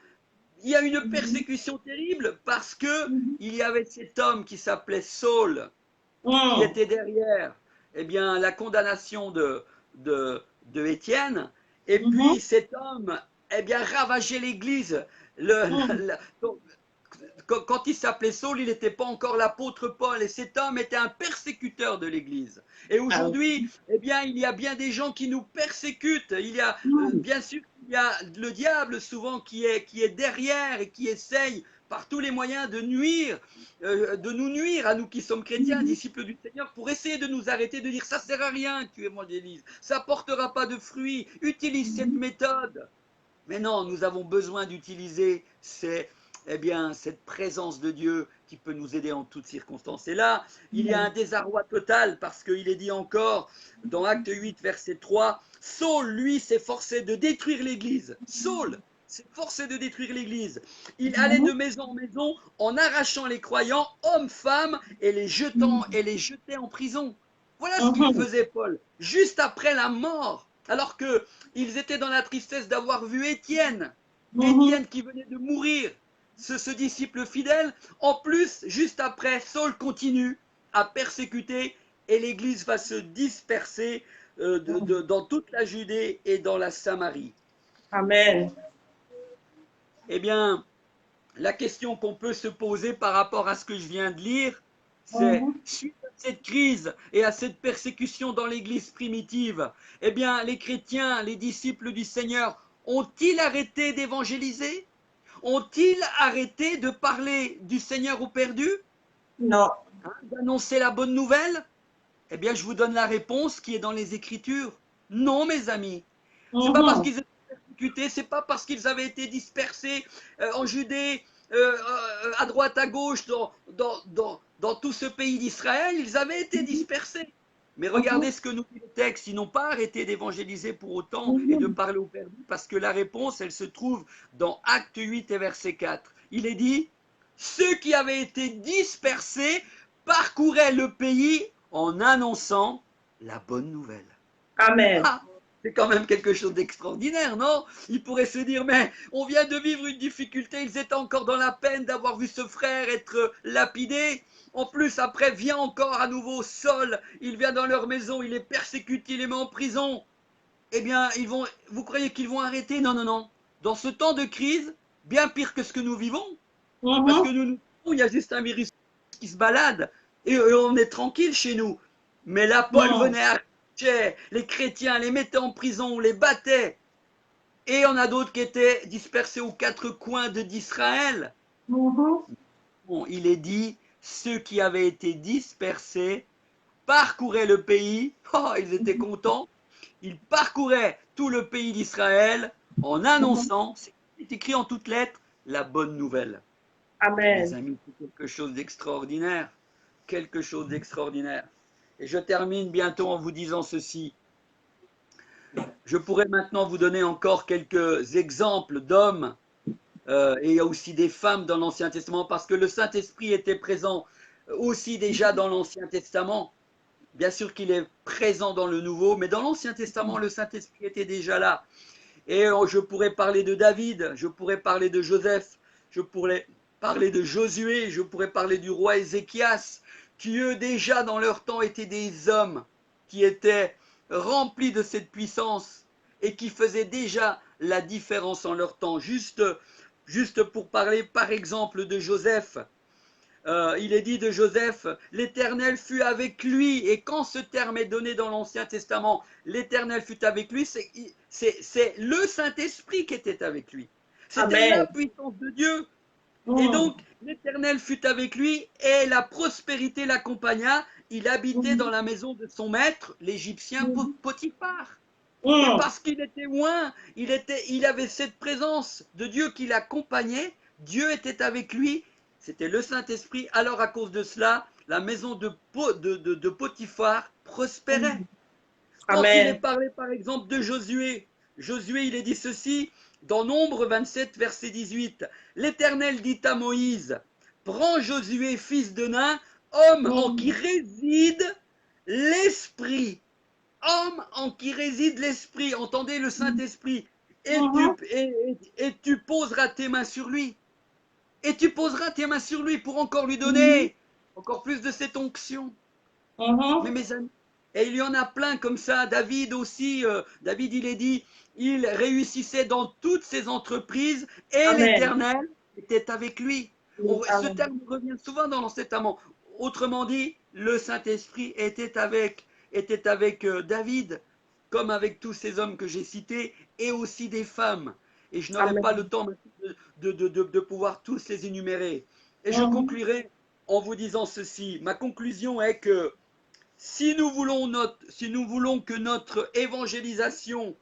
Il y a une persécution terrible parce que il y avait cet homme qui s'appelait Saul, qui était derrière, eh bien la condamnation de Étienne. Et puis cet homme, eh bien ravageait l'Église. Quand il s'appelait Saul, il n'était pas encore l'apôtre Paul, et cet homme était un persécuteur de l'Église. Et aujourd'hui, eh bien, il y a bien des gens qui nous persécutent. Il y a, bien sûr, il y a le diable souvent qui est derrière et qui essaye par tous les moyens de nous nuire à nous qui sommes chrétiens, disciples du Seigneur, pour essayer de nous arrêter, de dire ça sert à rien que tu évangélises, ça portera pas de fruits, utilise cette méthode. Mais non, nous avons besoin d'utiliser cette présence de Dieu qui peut nous aider en toutes circonstances. Et là, il y a un désarroi total parce qu'il est dit encore dans Acte 8, verset 3, Saul, lui, s'efforçait de détruire l'Église. Saul s'efforçait de détruire l'Église. Il allait de maison en maison en arrachant les croyants, hommes, femmes, et les jetait en prison. Voilà ce qu'il faisait, Paul, juste après la mort. Alors qu'ils étaient dans la tristesse d'avoir vu Étienne qui venait de mourir, ce disciple fidèle. En plus, juste après, Saul continue à persécuter et l'Église va se disperser dans toute la Judée et dans la Samarie. Amen. eh bien, la question qu'on peut se poser par rapport à ce que je viens de lire, c'est suite à cette crise et à cette persécution dans l'Église primitive, eh bien, les chrétiens, les disciples du Seigneur, ont-ils arrêté d'évangéliser? Ont-ils arrêté de parler du Seigneur aux perdus? Non. D'annoncer la bonne nouvelle? Eh bien, je vous donne la réponse qui est dans les Écritures. Non, mes amis. C'est pas parce qu'ils étaient persécutés, c'est pas parce qu'ils avaient été dispersés en Judée, à droite, à gauche, dans tout ce pays d'Israël, ils avaient été dispersés. Mais regardez ce que nous dit le texte, ils n'ont pas arrêté d'évangéliser pour autant et de parler aux perdus, parce que la réponse, elle se trouve dans Acte 8 et verset 4. Il est dit, ceux qui avaient été dispersés parcouraient le pays en annonçant la bonne nouvelle. Amen. Ah, c'est quand même quelque chose d'extraordinaire, non? Il pourrait se dire, mais on vient de vivre une difficulté, ils étaient encore dans la peine d'avoir vu ce frère être lapidé. En plus, après, vient encore à nouveau Saul, il vient dans leur maison, il les persécute, il les met en prison. Eh bien, vous croyez qu'ils vont arrêter? Non, non, non. Dans ce temps de crise, bien pire que ce que nous vivons, parce que il y a juste un virus qui se balade, et on est tranquille chez nous. Mais là, Paul venait à les chrétiens les mettaient en prison, on les battait. Et on a d'autres qui étaient dispersés aux quatre coins d'Israël. Bon, il est dit, ceux qui avaient été dispersés parcouraient le pays. Oh, ils étaient contents. Ils parcouraient tout le pays d'Israël en annonçant, c'est écrit en toutes lettres, la bonne nouvelle. Amen. Mes amis, c'est quelque chose d'extraordinaire. Quelque chose d'extraordinaire. Et je termine bientôt en vous disant ceci. Je pourrais maintenant vous donner encore quelques exemples d'hommes et aussi des femmes dans l'Ancien Testament, parce que le Saint-Esprit était présent aussi déjà dans l'Ancien Testament. Bien sûr qu'il est présent dans le Nouveau, mais dans l'Ancien Testament, le Saint-Esprit était déjà là. Et je pourrais parler de David, je pourrais parler de Joseph, je pourrais parler de Josué, je pourrais parler du roi Ézéchias, qui eux déjà dans leur temps étaient des hommes qui étaient remplis de cette puissance et qui faisaient déjà la différence en leur temps. Juste pour parler par exemple de Joseph, il est dit de Joseph, l'Éternel fut avec lui, et quand ce terme est donné dans l'Ancien Testament, l'Éternel fut avec lui, c'est le Saint-Esprit qui était avec lui. C'était la puissance de Dieu. Et donc, l'Éternel fut avec lui et la prospérité l'accompagna. Il habitait dans la maison de son maître, l'Égyptien Potiphar. Et parce qu'il était loin, il avait cette présence de Dieu qui l'accompagnait. Dieu était avec lui. C'était le Saint-Esprit. Alors, à cause de cela, la maison de Potiphar prospérait. Quand il est parlé, par exemple, de Josué, il est dit ceci, dans Nombre 27, verset 18. L'Éternel dit à Moïse, prends Josué, fils de Nun, homme en qui réside l'Esprit. Homme en qui réside l'Esprit. Entendez le Saint-Esprit. Et tu poseras tes mains sur lui. Et tu poseras tes mains sur lui pour encore lui donner encore plus de cette onction. Mais mes amis, et il y en a plein comme ça. David aussi, David il est dit, il réussissait dans toutes ses entreprises et l'Éternel était avec lui. Ce terme revient souvent dans l'Ancien Testament. Autrement dit, le Saint-Esprit était avec David, comme avec tous ces hommes que j'ai cités, et aussi des femmes. Et je n'aurai pas le temps de pouvoir tous les énumérer. Et je conclurai en vous disant ceci. Ma conclusion est que si nous voulons que notre évangélisation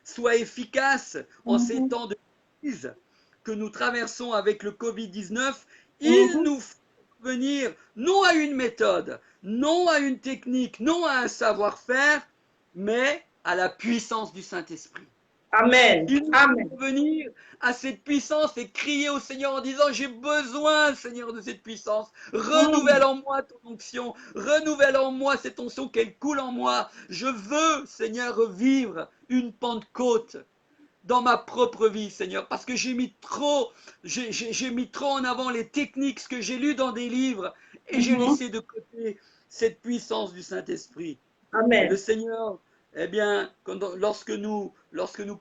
soit efficace en ces temps de crise que nous traversons avec le Covid-19, il nous faut venir non à une méthode, non à une technique, non à un savoir-faire, mais à la puissance du Saint-Esprit. Amen. Il nous faut venir à cette puissance et crier au Seigneur en disant, j'ai besoin, Seigneur, de cette puissance. Renouvelle en moi ton onction. Renouvelle en moi cette onction qu'elle coule en moi. Je veux, Seigneur, vivre une Pentecôte dans ma propre vie, Seigneur, parce que j'ai mis trop en avant les techniques, ce que j'ai lu dans des livres, et j'ai laissé de côté cette puissance du Saint-Esprit. Amen. Le Seigneur eh bien, lorsque nous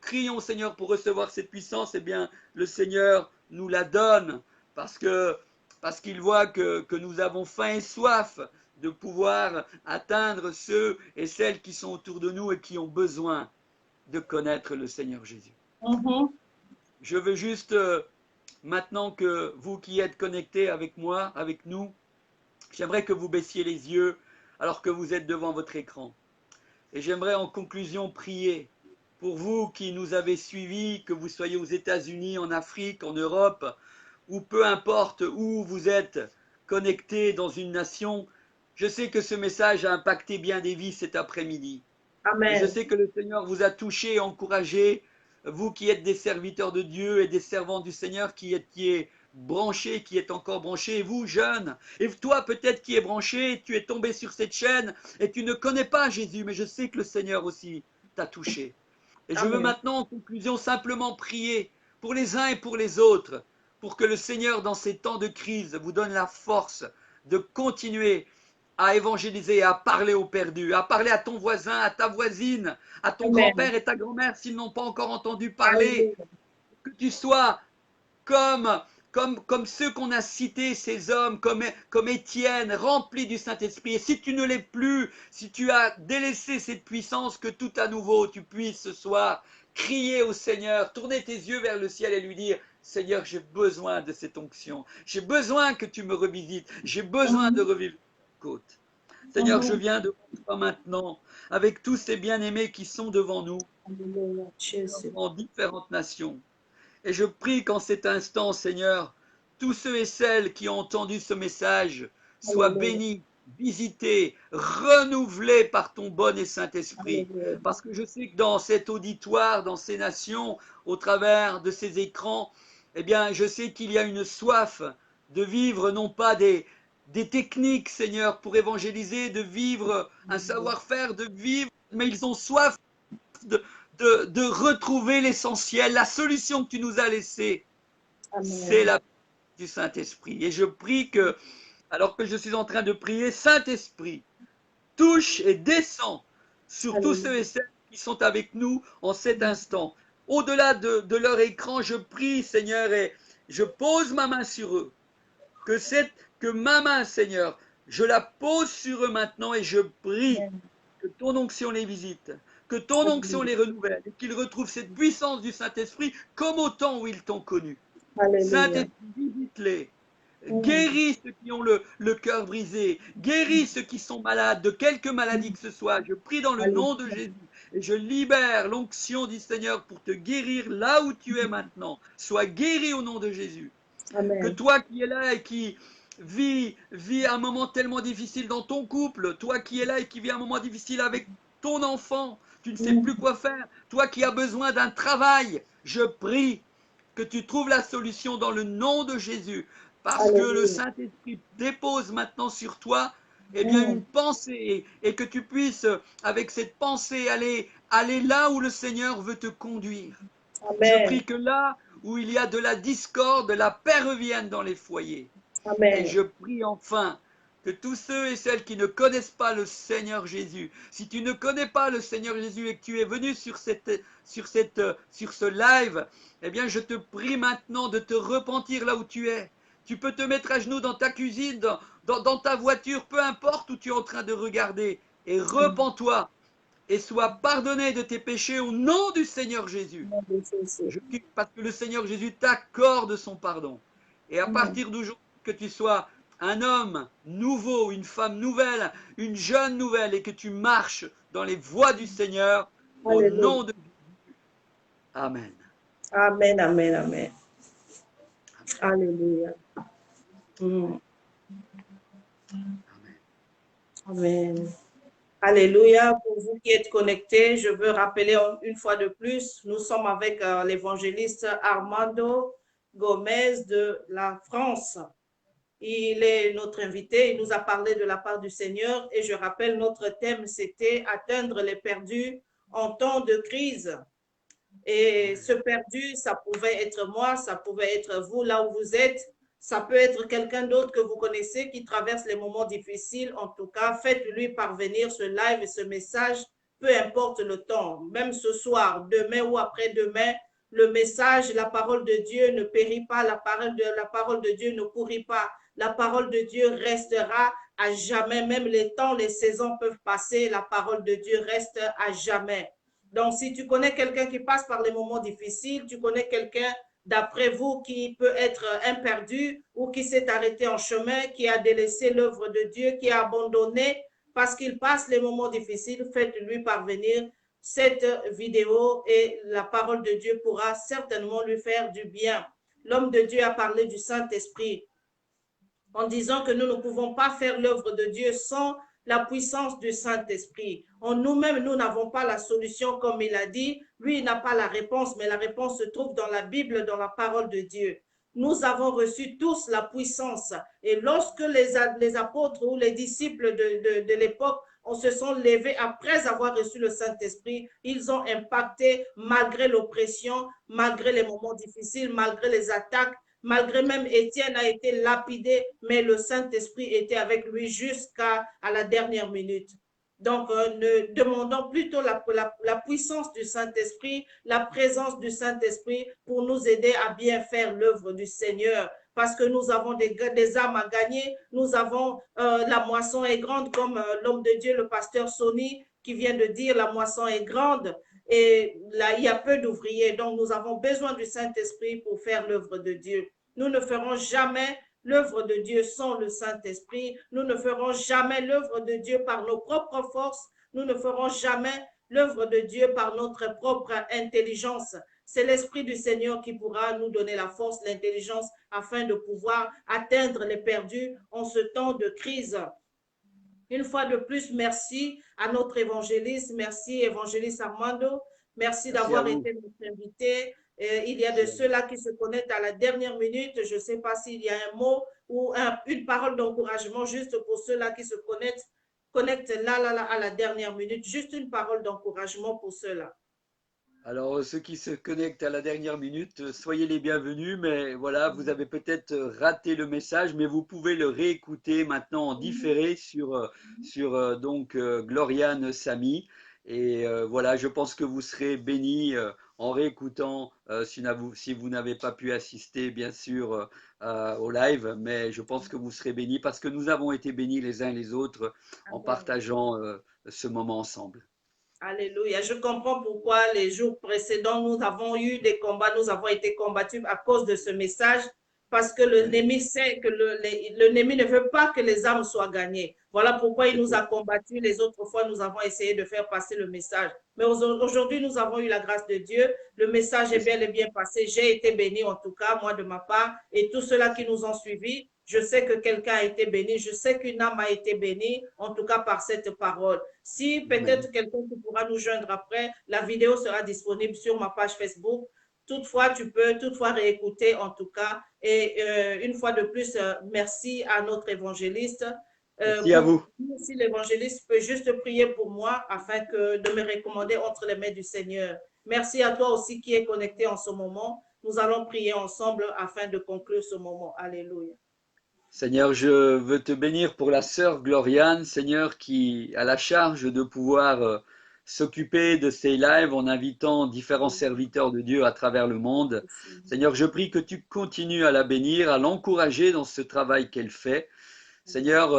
crions, Seigneur, pour recevoir cette puissance, eh bien, le Seigneur nous la donne parce qu'il voit que nous avons faim et soif de pouvoir atteindre ceux et celles qui sont autour de nous et qui ont besoin de connaître le Seigneur Jésus. Je veux juste, maintenant que vous qui êtes connectés avec moi, avec nous, j'aimerais que vous baissiez les yeux alors que vous êtes devant votre écran. Et j'aimerais en conclusion prier pour vous qui nous avez suivis, que vous soyez aux États-Unis, en Afrique, en Europe, ou peu importe où vous êtes connectés dans une nation. Je sais que ce message a impacté bien des vies cet après-midi. Et je sais que le Seigneur vous a touché et encouragé, vous qui êtes des serviteurs de Dieu et des servants du Seigneur, qui est branché, qui est encore branché, et vous, jeunes, et toi peut-être qui es branché, tu es tombé sur cette chaîne et tu ne connais pas Jésus, mais je sais que le Seigneur aussi t'a touché. Et je veux maintenant, en conclusion, simplement prier pour les uns et pour les autres, pour que le Seigneur, dans ces temps de crise, vous donne la force de continuer à évangéliser, à parler aux perdus, à parler à ton voisin, à ta voisine, à ton grand-père et ta grand-mère s'ils n'ont pas encore entendu parler. Que tu sois comme ceux qu'on a cités, ces hommes, comme Étienne, remplis du Saint-Esprit. Et si tu ne l'es plus, si tu as délaissé cette puissance, que tout à nouveau tu puisses ce soir crier au Seigneur, tourner tes yeux vers le ciel et lui dire: Seigneur, j'ai besoin de cette onction. J'ai besoin que tu me revisites. J'ai besoin de revivre la côte. Seigneur, je viens devant toi maintenant avec tous ces bien-aimés qui sont devant nous, en différentes nations. Et je prie qu'en cet instant, Seigneur, tous ceux et celles qui ont entendu ce message soient bénis, visités, renouvelés par ton bon et Saint-Esprit. Parce que je sais que dans cet auditoire, dans ces nations, au travers de ces écrans, eh bien, je sais qu'il y a une soif de vivre non pas des techniques, Seigneur, pour évangéliser, de vivre un savoir-faire, de vivre, mais ils ont soif de retrouver l'essentiel. La solution que tu nous as laissée, c'est la du Saint-Esprit. Et je prie que, alors que je suis en train de prier, Saint-Esprit, touche et descend sur tous ceux et celles qui sont avec nous en cet instant. Au-delà de leur écran, je prie, Seigneur, et je pose ma main sur eux. Que ma main, Seigneur, je la pose sur eux maintenant et je prie que ton onction les visite, que ton onction les renouvelle et qu'ils retrouvent cette puissance du Saint-Esprit comme au temps où ils t'ont connu. Saint-Esprit, visite-les. Guéris ceux qui ont le cœur brisé. Guéris ceux qui sont malades de quelque maladie que ce soit. Je prie dans le nom de Jésus et je libère l'onction du Seigneur pour te guérir là où tu es maintenant. Sois guéri au nom de Jésus. Amen. Que toi qui es là et qui vis un moment tellement difficile dans ton couple, toi qui es là et qui vis un moment difficile avec ton enfant, tu ne sais plus quoi faire, toi qui as besoin d'un travail, je prie que tu trouves la solution dans le nom de Jésus, parce que le Saint-Esprit dépose maintenant sur toi bien une pensée et que tu puisses avec cette pensée aller là où le Seigneur veut te conduire. Amen. Je prie que là où il y a de la discorde, la paix revienne dans les foyers. Amen. Et je prie enfin que tous ceux et celles qui ne connaissent pas le Seigneur Jésus, si tu ne connais pas le Seigneur Jésus et que tu es venu sur ce live, eh bien je te prie maintenant de te repentir là où tu es. Tu peux te mettre à genoux dans ta cuisine, dans ta voiture, peu importe où tu es en train de regarder, et repens-toi et sois pardonné de tes péchés au nom du Seigneur Jésus. Parce que le Seigneur Jésus t'accorde son pardon. Et à partir d'aujourd'hui, que tu sois un homme nouveau, une femme nouvelle, une jeune nouvelle, et que tu marches dans les voies du Seigneur, au nom de Jésus. Amen. Amen, amen, amen. Alléluia. Amen. Alléluia. Pour vous qui êtes connectés, je veux rappeler une fois de plus, nous sommes avec l'évangéliste Armando Gomez de la France. Il est notre invité, il nous a parlé de la part du Seigneur et je rappelle notre thème, c'était atteindre les perdus en temps de crise. Et ce perdu, ça pouvait être moi, ça pouvait être vous là où vous êtes, ça peut être quelqu'un d'autre que vous connaissez qui traverse les moments difficiles. En tout cas, faites-lui parvenir ce live et ce message peu importe le temps, même ce soir, demain ou après-demain, le message, la parole de Dieu ne périt pas, la parole de Dieu ne pourrit pas. La parole de Dieu restera à jamais, même les temps, les saisons peuvent passer, la parole de Dieu reste à jamais. Donc, si tu connais quelqu'un qui passe par les moments difficiles, tu connais quelqu'un d'après vous qui peut être un perdu ou qui s'est arrêté en chemin, qui a délaissé l'œuvre de Dieu, qui a abandonné parce qu'il passe les moments difficiles, faites-lui parvenir cette vidéo et la parole de Dieu pourra certainement lui faire du bien. L'homme de Dieu a parlé du Saint-Esprit en disant que nous ne pouvons pas faire l'œuvre de Dieu sans la puissance du Saint-Esprit. En nous-mêmes, nous n'avons pas la solution, comme il a dit. Lui, il n'a pas la réponse, mais la réponse se trouve dans la Bible, dans la parole de Dieu. Nous avons reçu tous la puissance. Et lorsque les apôtres ou les disciples de l'époque se sont levés après avoir reçu le Saint-Esprit, ils ont impacté malgré l'oppression, malgré les moments difficiles, malgré les attaques, malgré même Étienne a été lapidé, mais le Saint-Esprit était avec lui jusqu'à la dernière minute. Donc, ne demandons plutôt la puissance du Saint-Esprit, la présence du Saint-Esprit pour nous aider à bien faire l'œuvre du Seigneur. Parce que nous avons des âmes à gagner, nous avons la moisson est grande, comme l'homme de Dieu, le pasteur Sony, qui vient de dire la moisson est grande. Et là, il y a peu d'ouvriers. Donc, nous avons besoin du Saint-Esprit pour faire l'œuvre de Dieu. Nous ne ferons jamais l'œuvre de Dieu sans le Saint-Esprit. Nous ne ferons jamais l'œuvre de Dieu par nos propres forces. Nous ne ferons jamais l'œuvre de Dieu par notre propre intelligence. C'est l'Esprit du Seigneur qui pourra nous donner la force, l'intelligence, afin de pouvoir atteindre les perdus en ce temps de crise. Une fois de plus, merci à notre évangéliste. Merci, évangéliste Armando. Merci d'avoir été notre invité. Il y a de ceux-là qui se connectent à la dernière minute. Je ne sais pas s'il y a un mot ou une parole d'encouragement juste pour ceux-là qui se connectent là, à la dernière minute. Juste une parole d'encouragement pour ceux-là. Alors, ceux qui se connectent à la dernière minute, soyez les bienvenus, mais voilà, vous avez peut-être raté le message, mais vous pouvez le réécouter maintenant en différé sur Gloriane Samy. Et voilà, je pense que vous serez bénis en réécoutant si vous n'avez pas pu assister, bien sûr, au live, mais je pense que vous serez bénis parce que nous avons été bénis les uns les autres en partageant ce moment ensemble. Alléluia. Je comprends pourquoi les jours précédents, nous avons eu des combats, nous avons été combattus à cause de ce message, parce que l'ennemi sait que l'ennemi ne veut pas que les âmes soient gagnées. Voilà pourquoi il nous a combattus. Les autres fois, nous avons essayé de faire passer le message. Mais aujourd'hui, nous avons eu la grâce de Dieu. Le message est bel et bien passé. J'ai été béni en tout cas, moi de ma part, et tous ceux-là qui nous ont suivis. Je sais que quelqu'un a été béni. Je sais qu'une âme a été bénie, en tout cas par cette parole. Si peut-être quelqu'un qui pourra nous joindre après, la vidéo sera disponible sur ma page Facebook. Toutefois, tu peux réécouter en tout cas. Et une fois de plus, merci à notre évangéliste. Merci à vous. Si l'évangéliste peut juste prier pour moi afin de me recommander entre les mains du Seigneur. Merci à toi aussi qui est connecté en ce moment. Nous allons prier ensemble afin de conclure ce moment. Alléluia. Seigneur, je veux te bénir pour la sœur Gloriane, Seigneur, qui a la charge de pouvoir s'occuper de ces lives en invitant différents serviteurs de Dieu à travers le monde. Seigneur, je prie que tu continues à la bénir, à l'encourager dans ce travail qu'elle fait. Seigneur,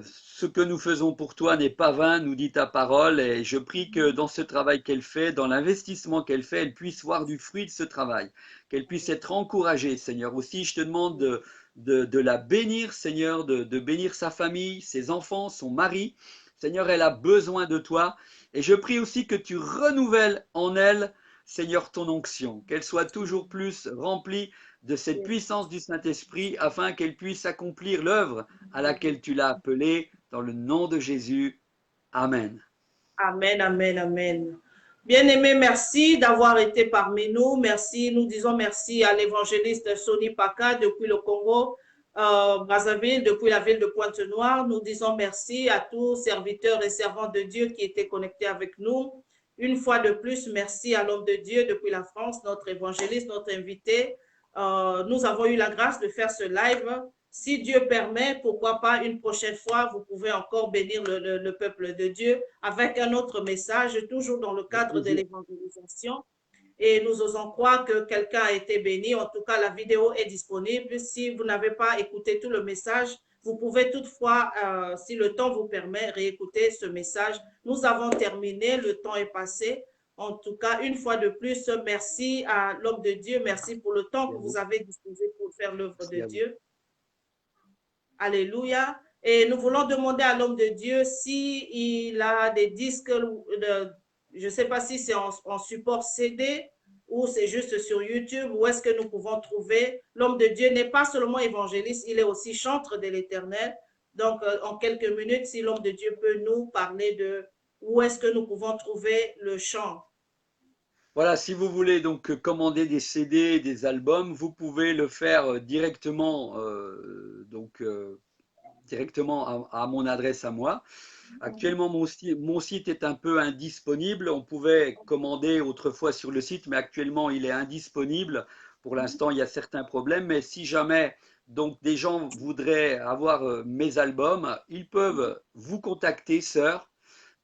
ce que nous faisons pour toi n'est pas vain, nous dit ta parole, et je prie que dans ce travail qu'elle fait, dans l'investissement qu'elle fait, elle puisse voir du fruit de ce travail, qu'elle puisse être encouragée, Seigneur. Aussi, je te demande de la bénir, Seigneur, de bénir sa famille, ses enfants, son mari. Seigneur, elle a besoin de toi, et je prie aussi que tu renouvelles en elle, Seigneur, ton onction, qu'elle soit toujours plus remplie de cette puissance du Saint-Esprit afin qu'elle puisse accomplir l'œuvre à laquelle tu l'as appelée dans le nom de Jésus. Amen. Amen, amen, amen. Bien-aimés, merci d'avoir été parmi nous. Merci, nous disons merci à l'évangéliste Sony Paka depuis le Congo, Brazzaville, depuis la ville de Pointe-Noire. Nous disons merci à tous serviteurs et servantes de Dieu qui étaient connectés avec nous. Une fois de plus, merci à l'homme de Dieu depuis la France, notre évangéliste, notre invité. Nous avons eu la grâce de faire ce live Si Dieu permet, pourquoi pas une prochaine fois, vous pouvez encore bénir le peuple de Dieu avec un autre message, toujours dans le cadre de l'évangélisation. Et nous osons croire que quelqu'un a été béni. En tout cas, la vidéo est disponible. Si vous n'avez pas écouté tout le message, vous pouvez toutefois, si le temps vous permet, réécouter ce message. Nous avons terminé, le temps est passé. En tout cas, une fois de plus, merci à l'homme de Dieu. Merci pour le temps que vous avez disposé pour faire l'œuvre de Dieu. Alléluia. Et nous voulons demander à l'homme de Dieu s'il a des disques, je ne sais pas si c'est en support CD ou c'est juste sur YouTube, où est-ce que nous pouvons trouver. L'homme de Dieu n'est pas seulement évangéliste, il est aussi chantre de l'Éternel. Donc, en quelques minutes, si l'homme de Dieu peut nous parler de où est-ce que nous pouvons trouver le chant. Voilà, si vous voulez donc commander des CD, des albums, vous pouvez le faire directement, directement à mon adresse à moi. Actuellement, mon site est un peu indisponible. On pouvait commander autrefois sur le site, mais actuellement, il est indisponible. Pour l'instant, il y a certains problèmes, mais si jamais donc des gens voudraient avoir mes albums, ils peuvent vous contacter, sœur.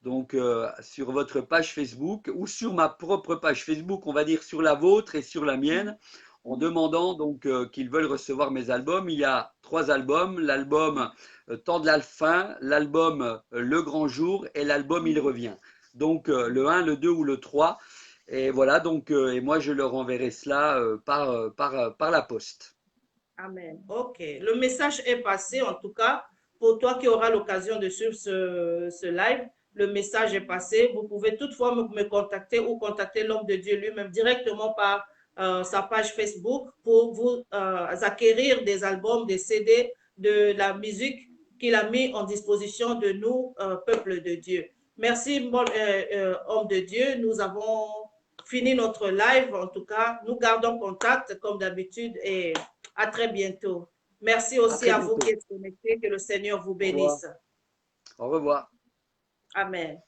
Donc, sur votre page Facebook ou sur ma propre page Facebook, on va dire sur la vôtre et sur la mienne, en demandant donc qu'ils veulent recevoir mes albums. Il y a 3 albums, l'album Temps de la fin, l'album Le Grand Jour et l'album Il revient. Donc, le 1, le 2 ou le 3. Et voilà, donc, et moi, je leur enverrai cela par la poste. Amen. OK. Le message est passé, en tout cas, pour toi qui auras l'occasion de suivre ce live. Le message est passé. Vous pouvez toutefois me contacter ou contacter l'homme de Dieu lui-même directement par sa page Facebook pour vous acquérir des albums, des CD, de la musique qu'il a mis en disposition de nous, peuple de Dieu. Merci, homme de Dieu. Nous avons fini notre live. En tout cas, nous gardons contact comme d'habitude et à très bientôt. Merci aussi à vous qui êtes connectés. Que le Seigneur vous bénisse. Au revoir. Amen.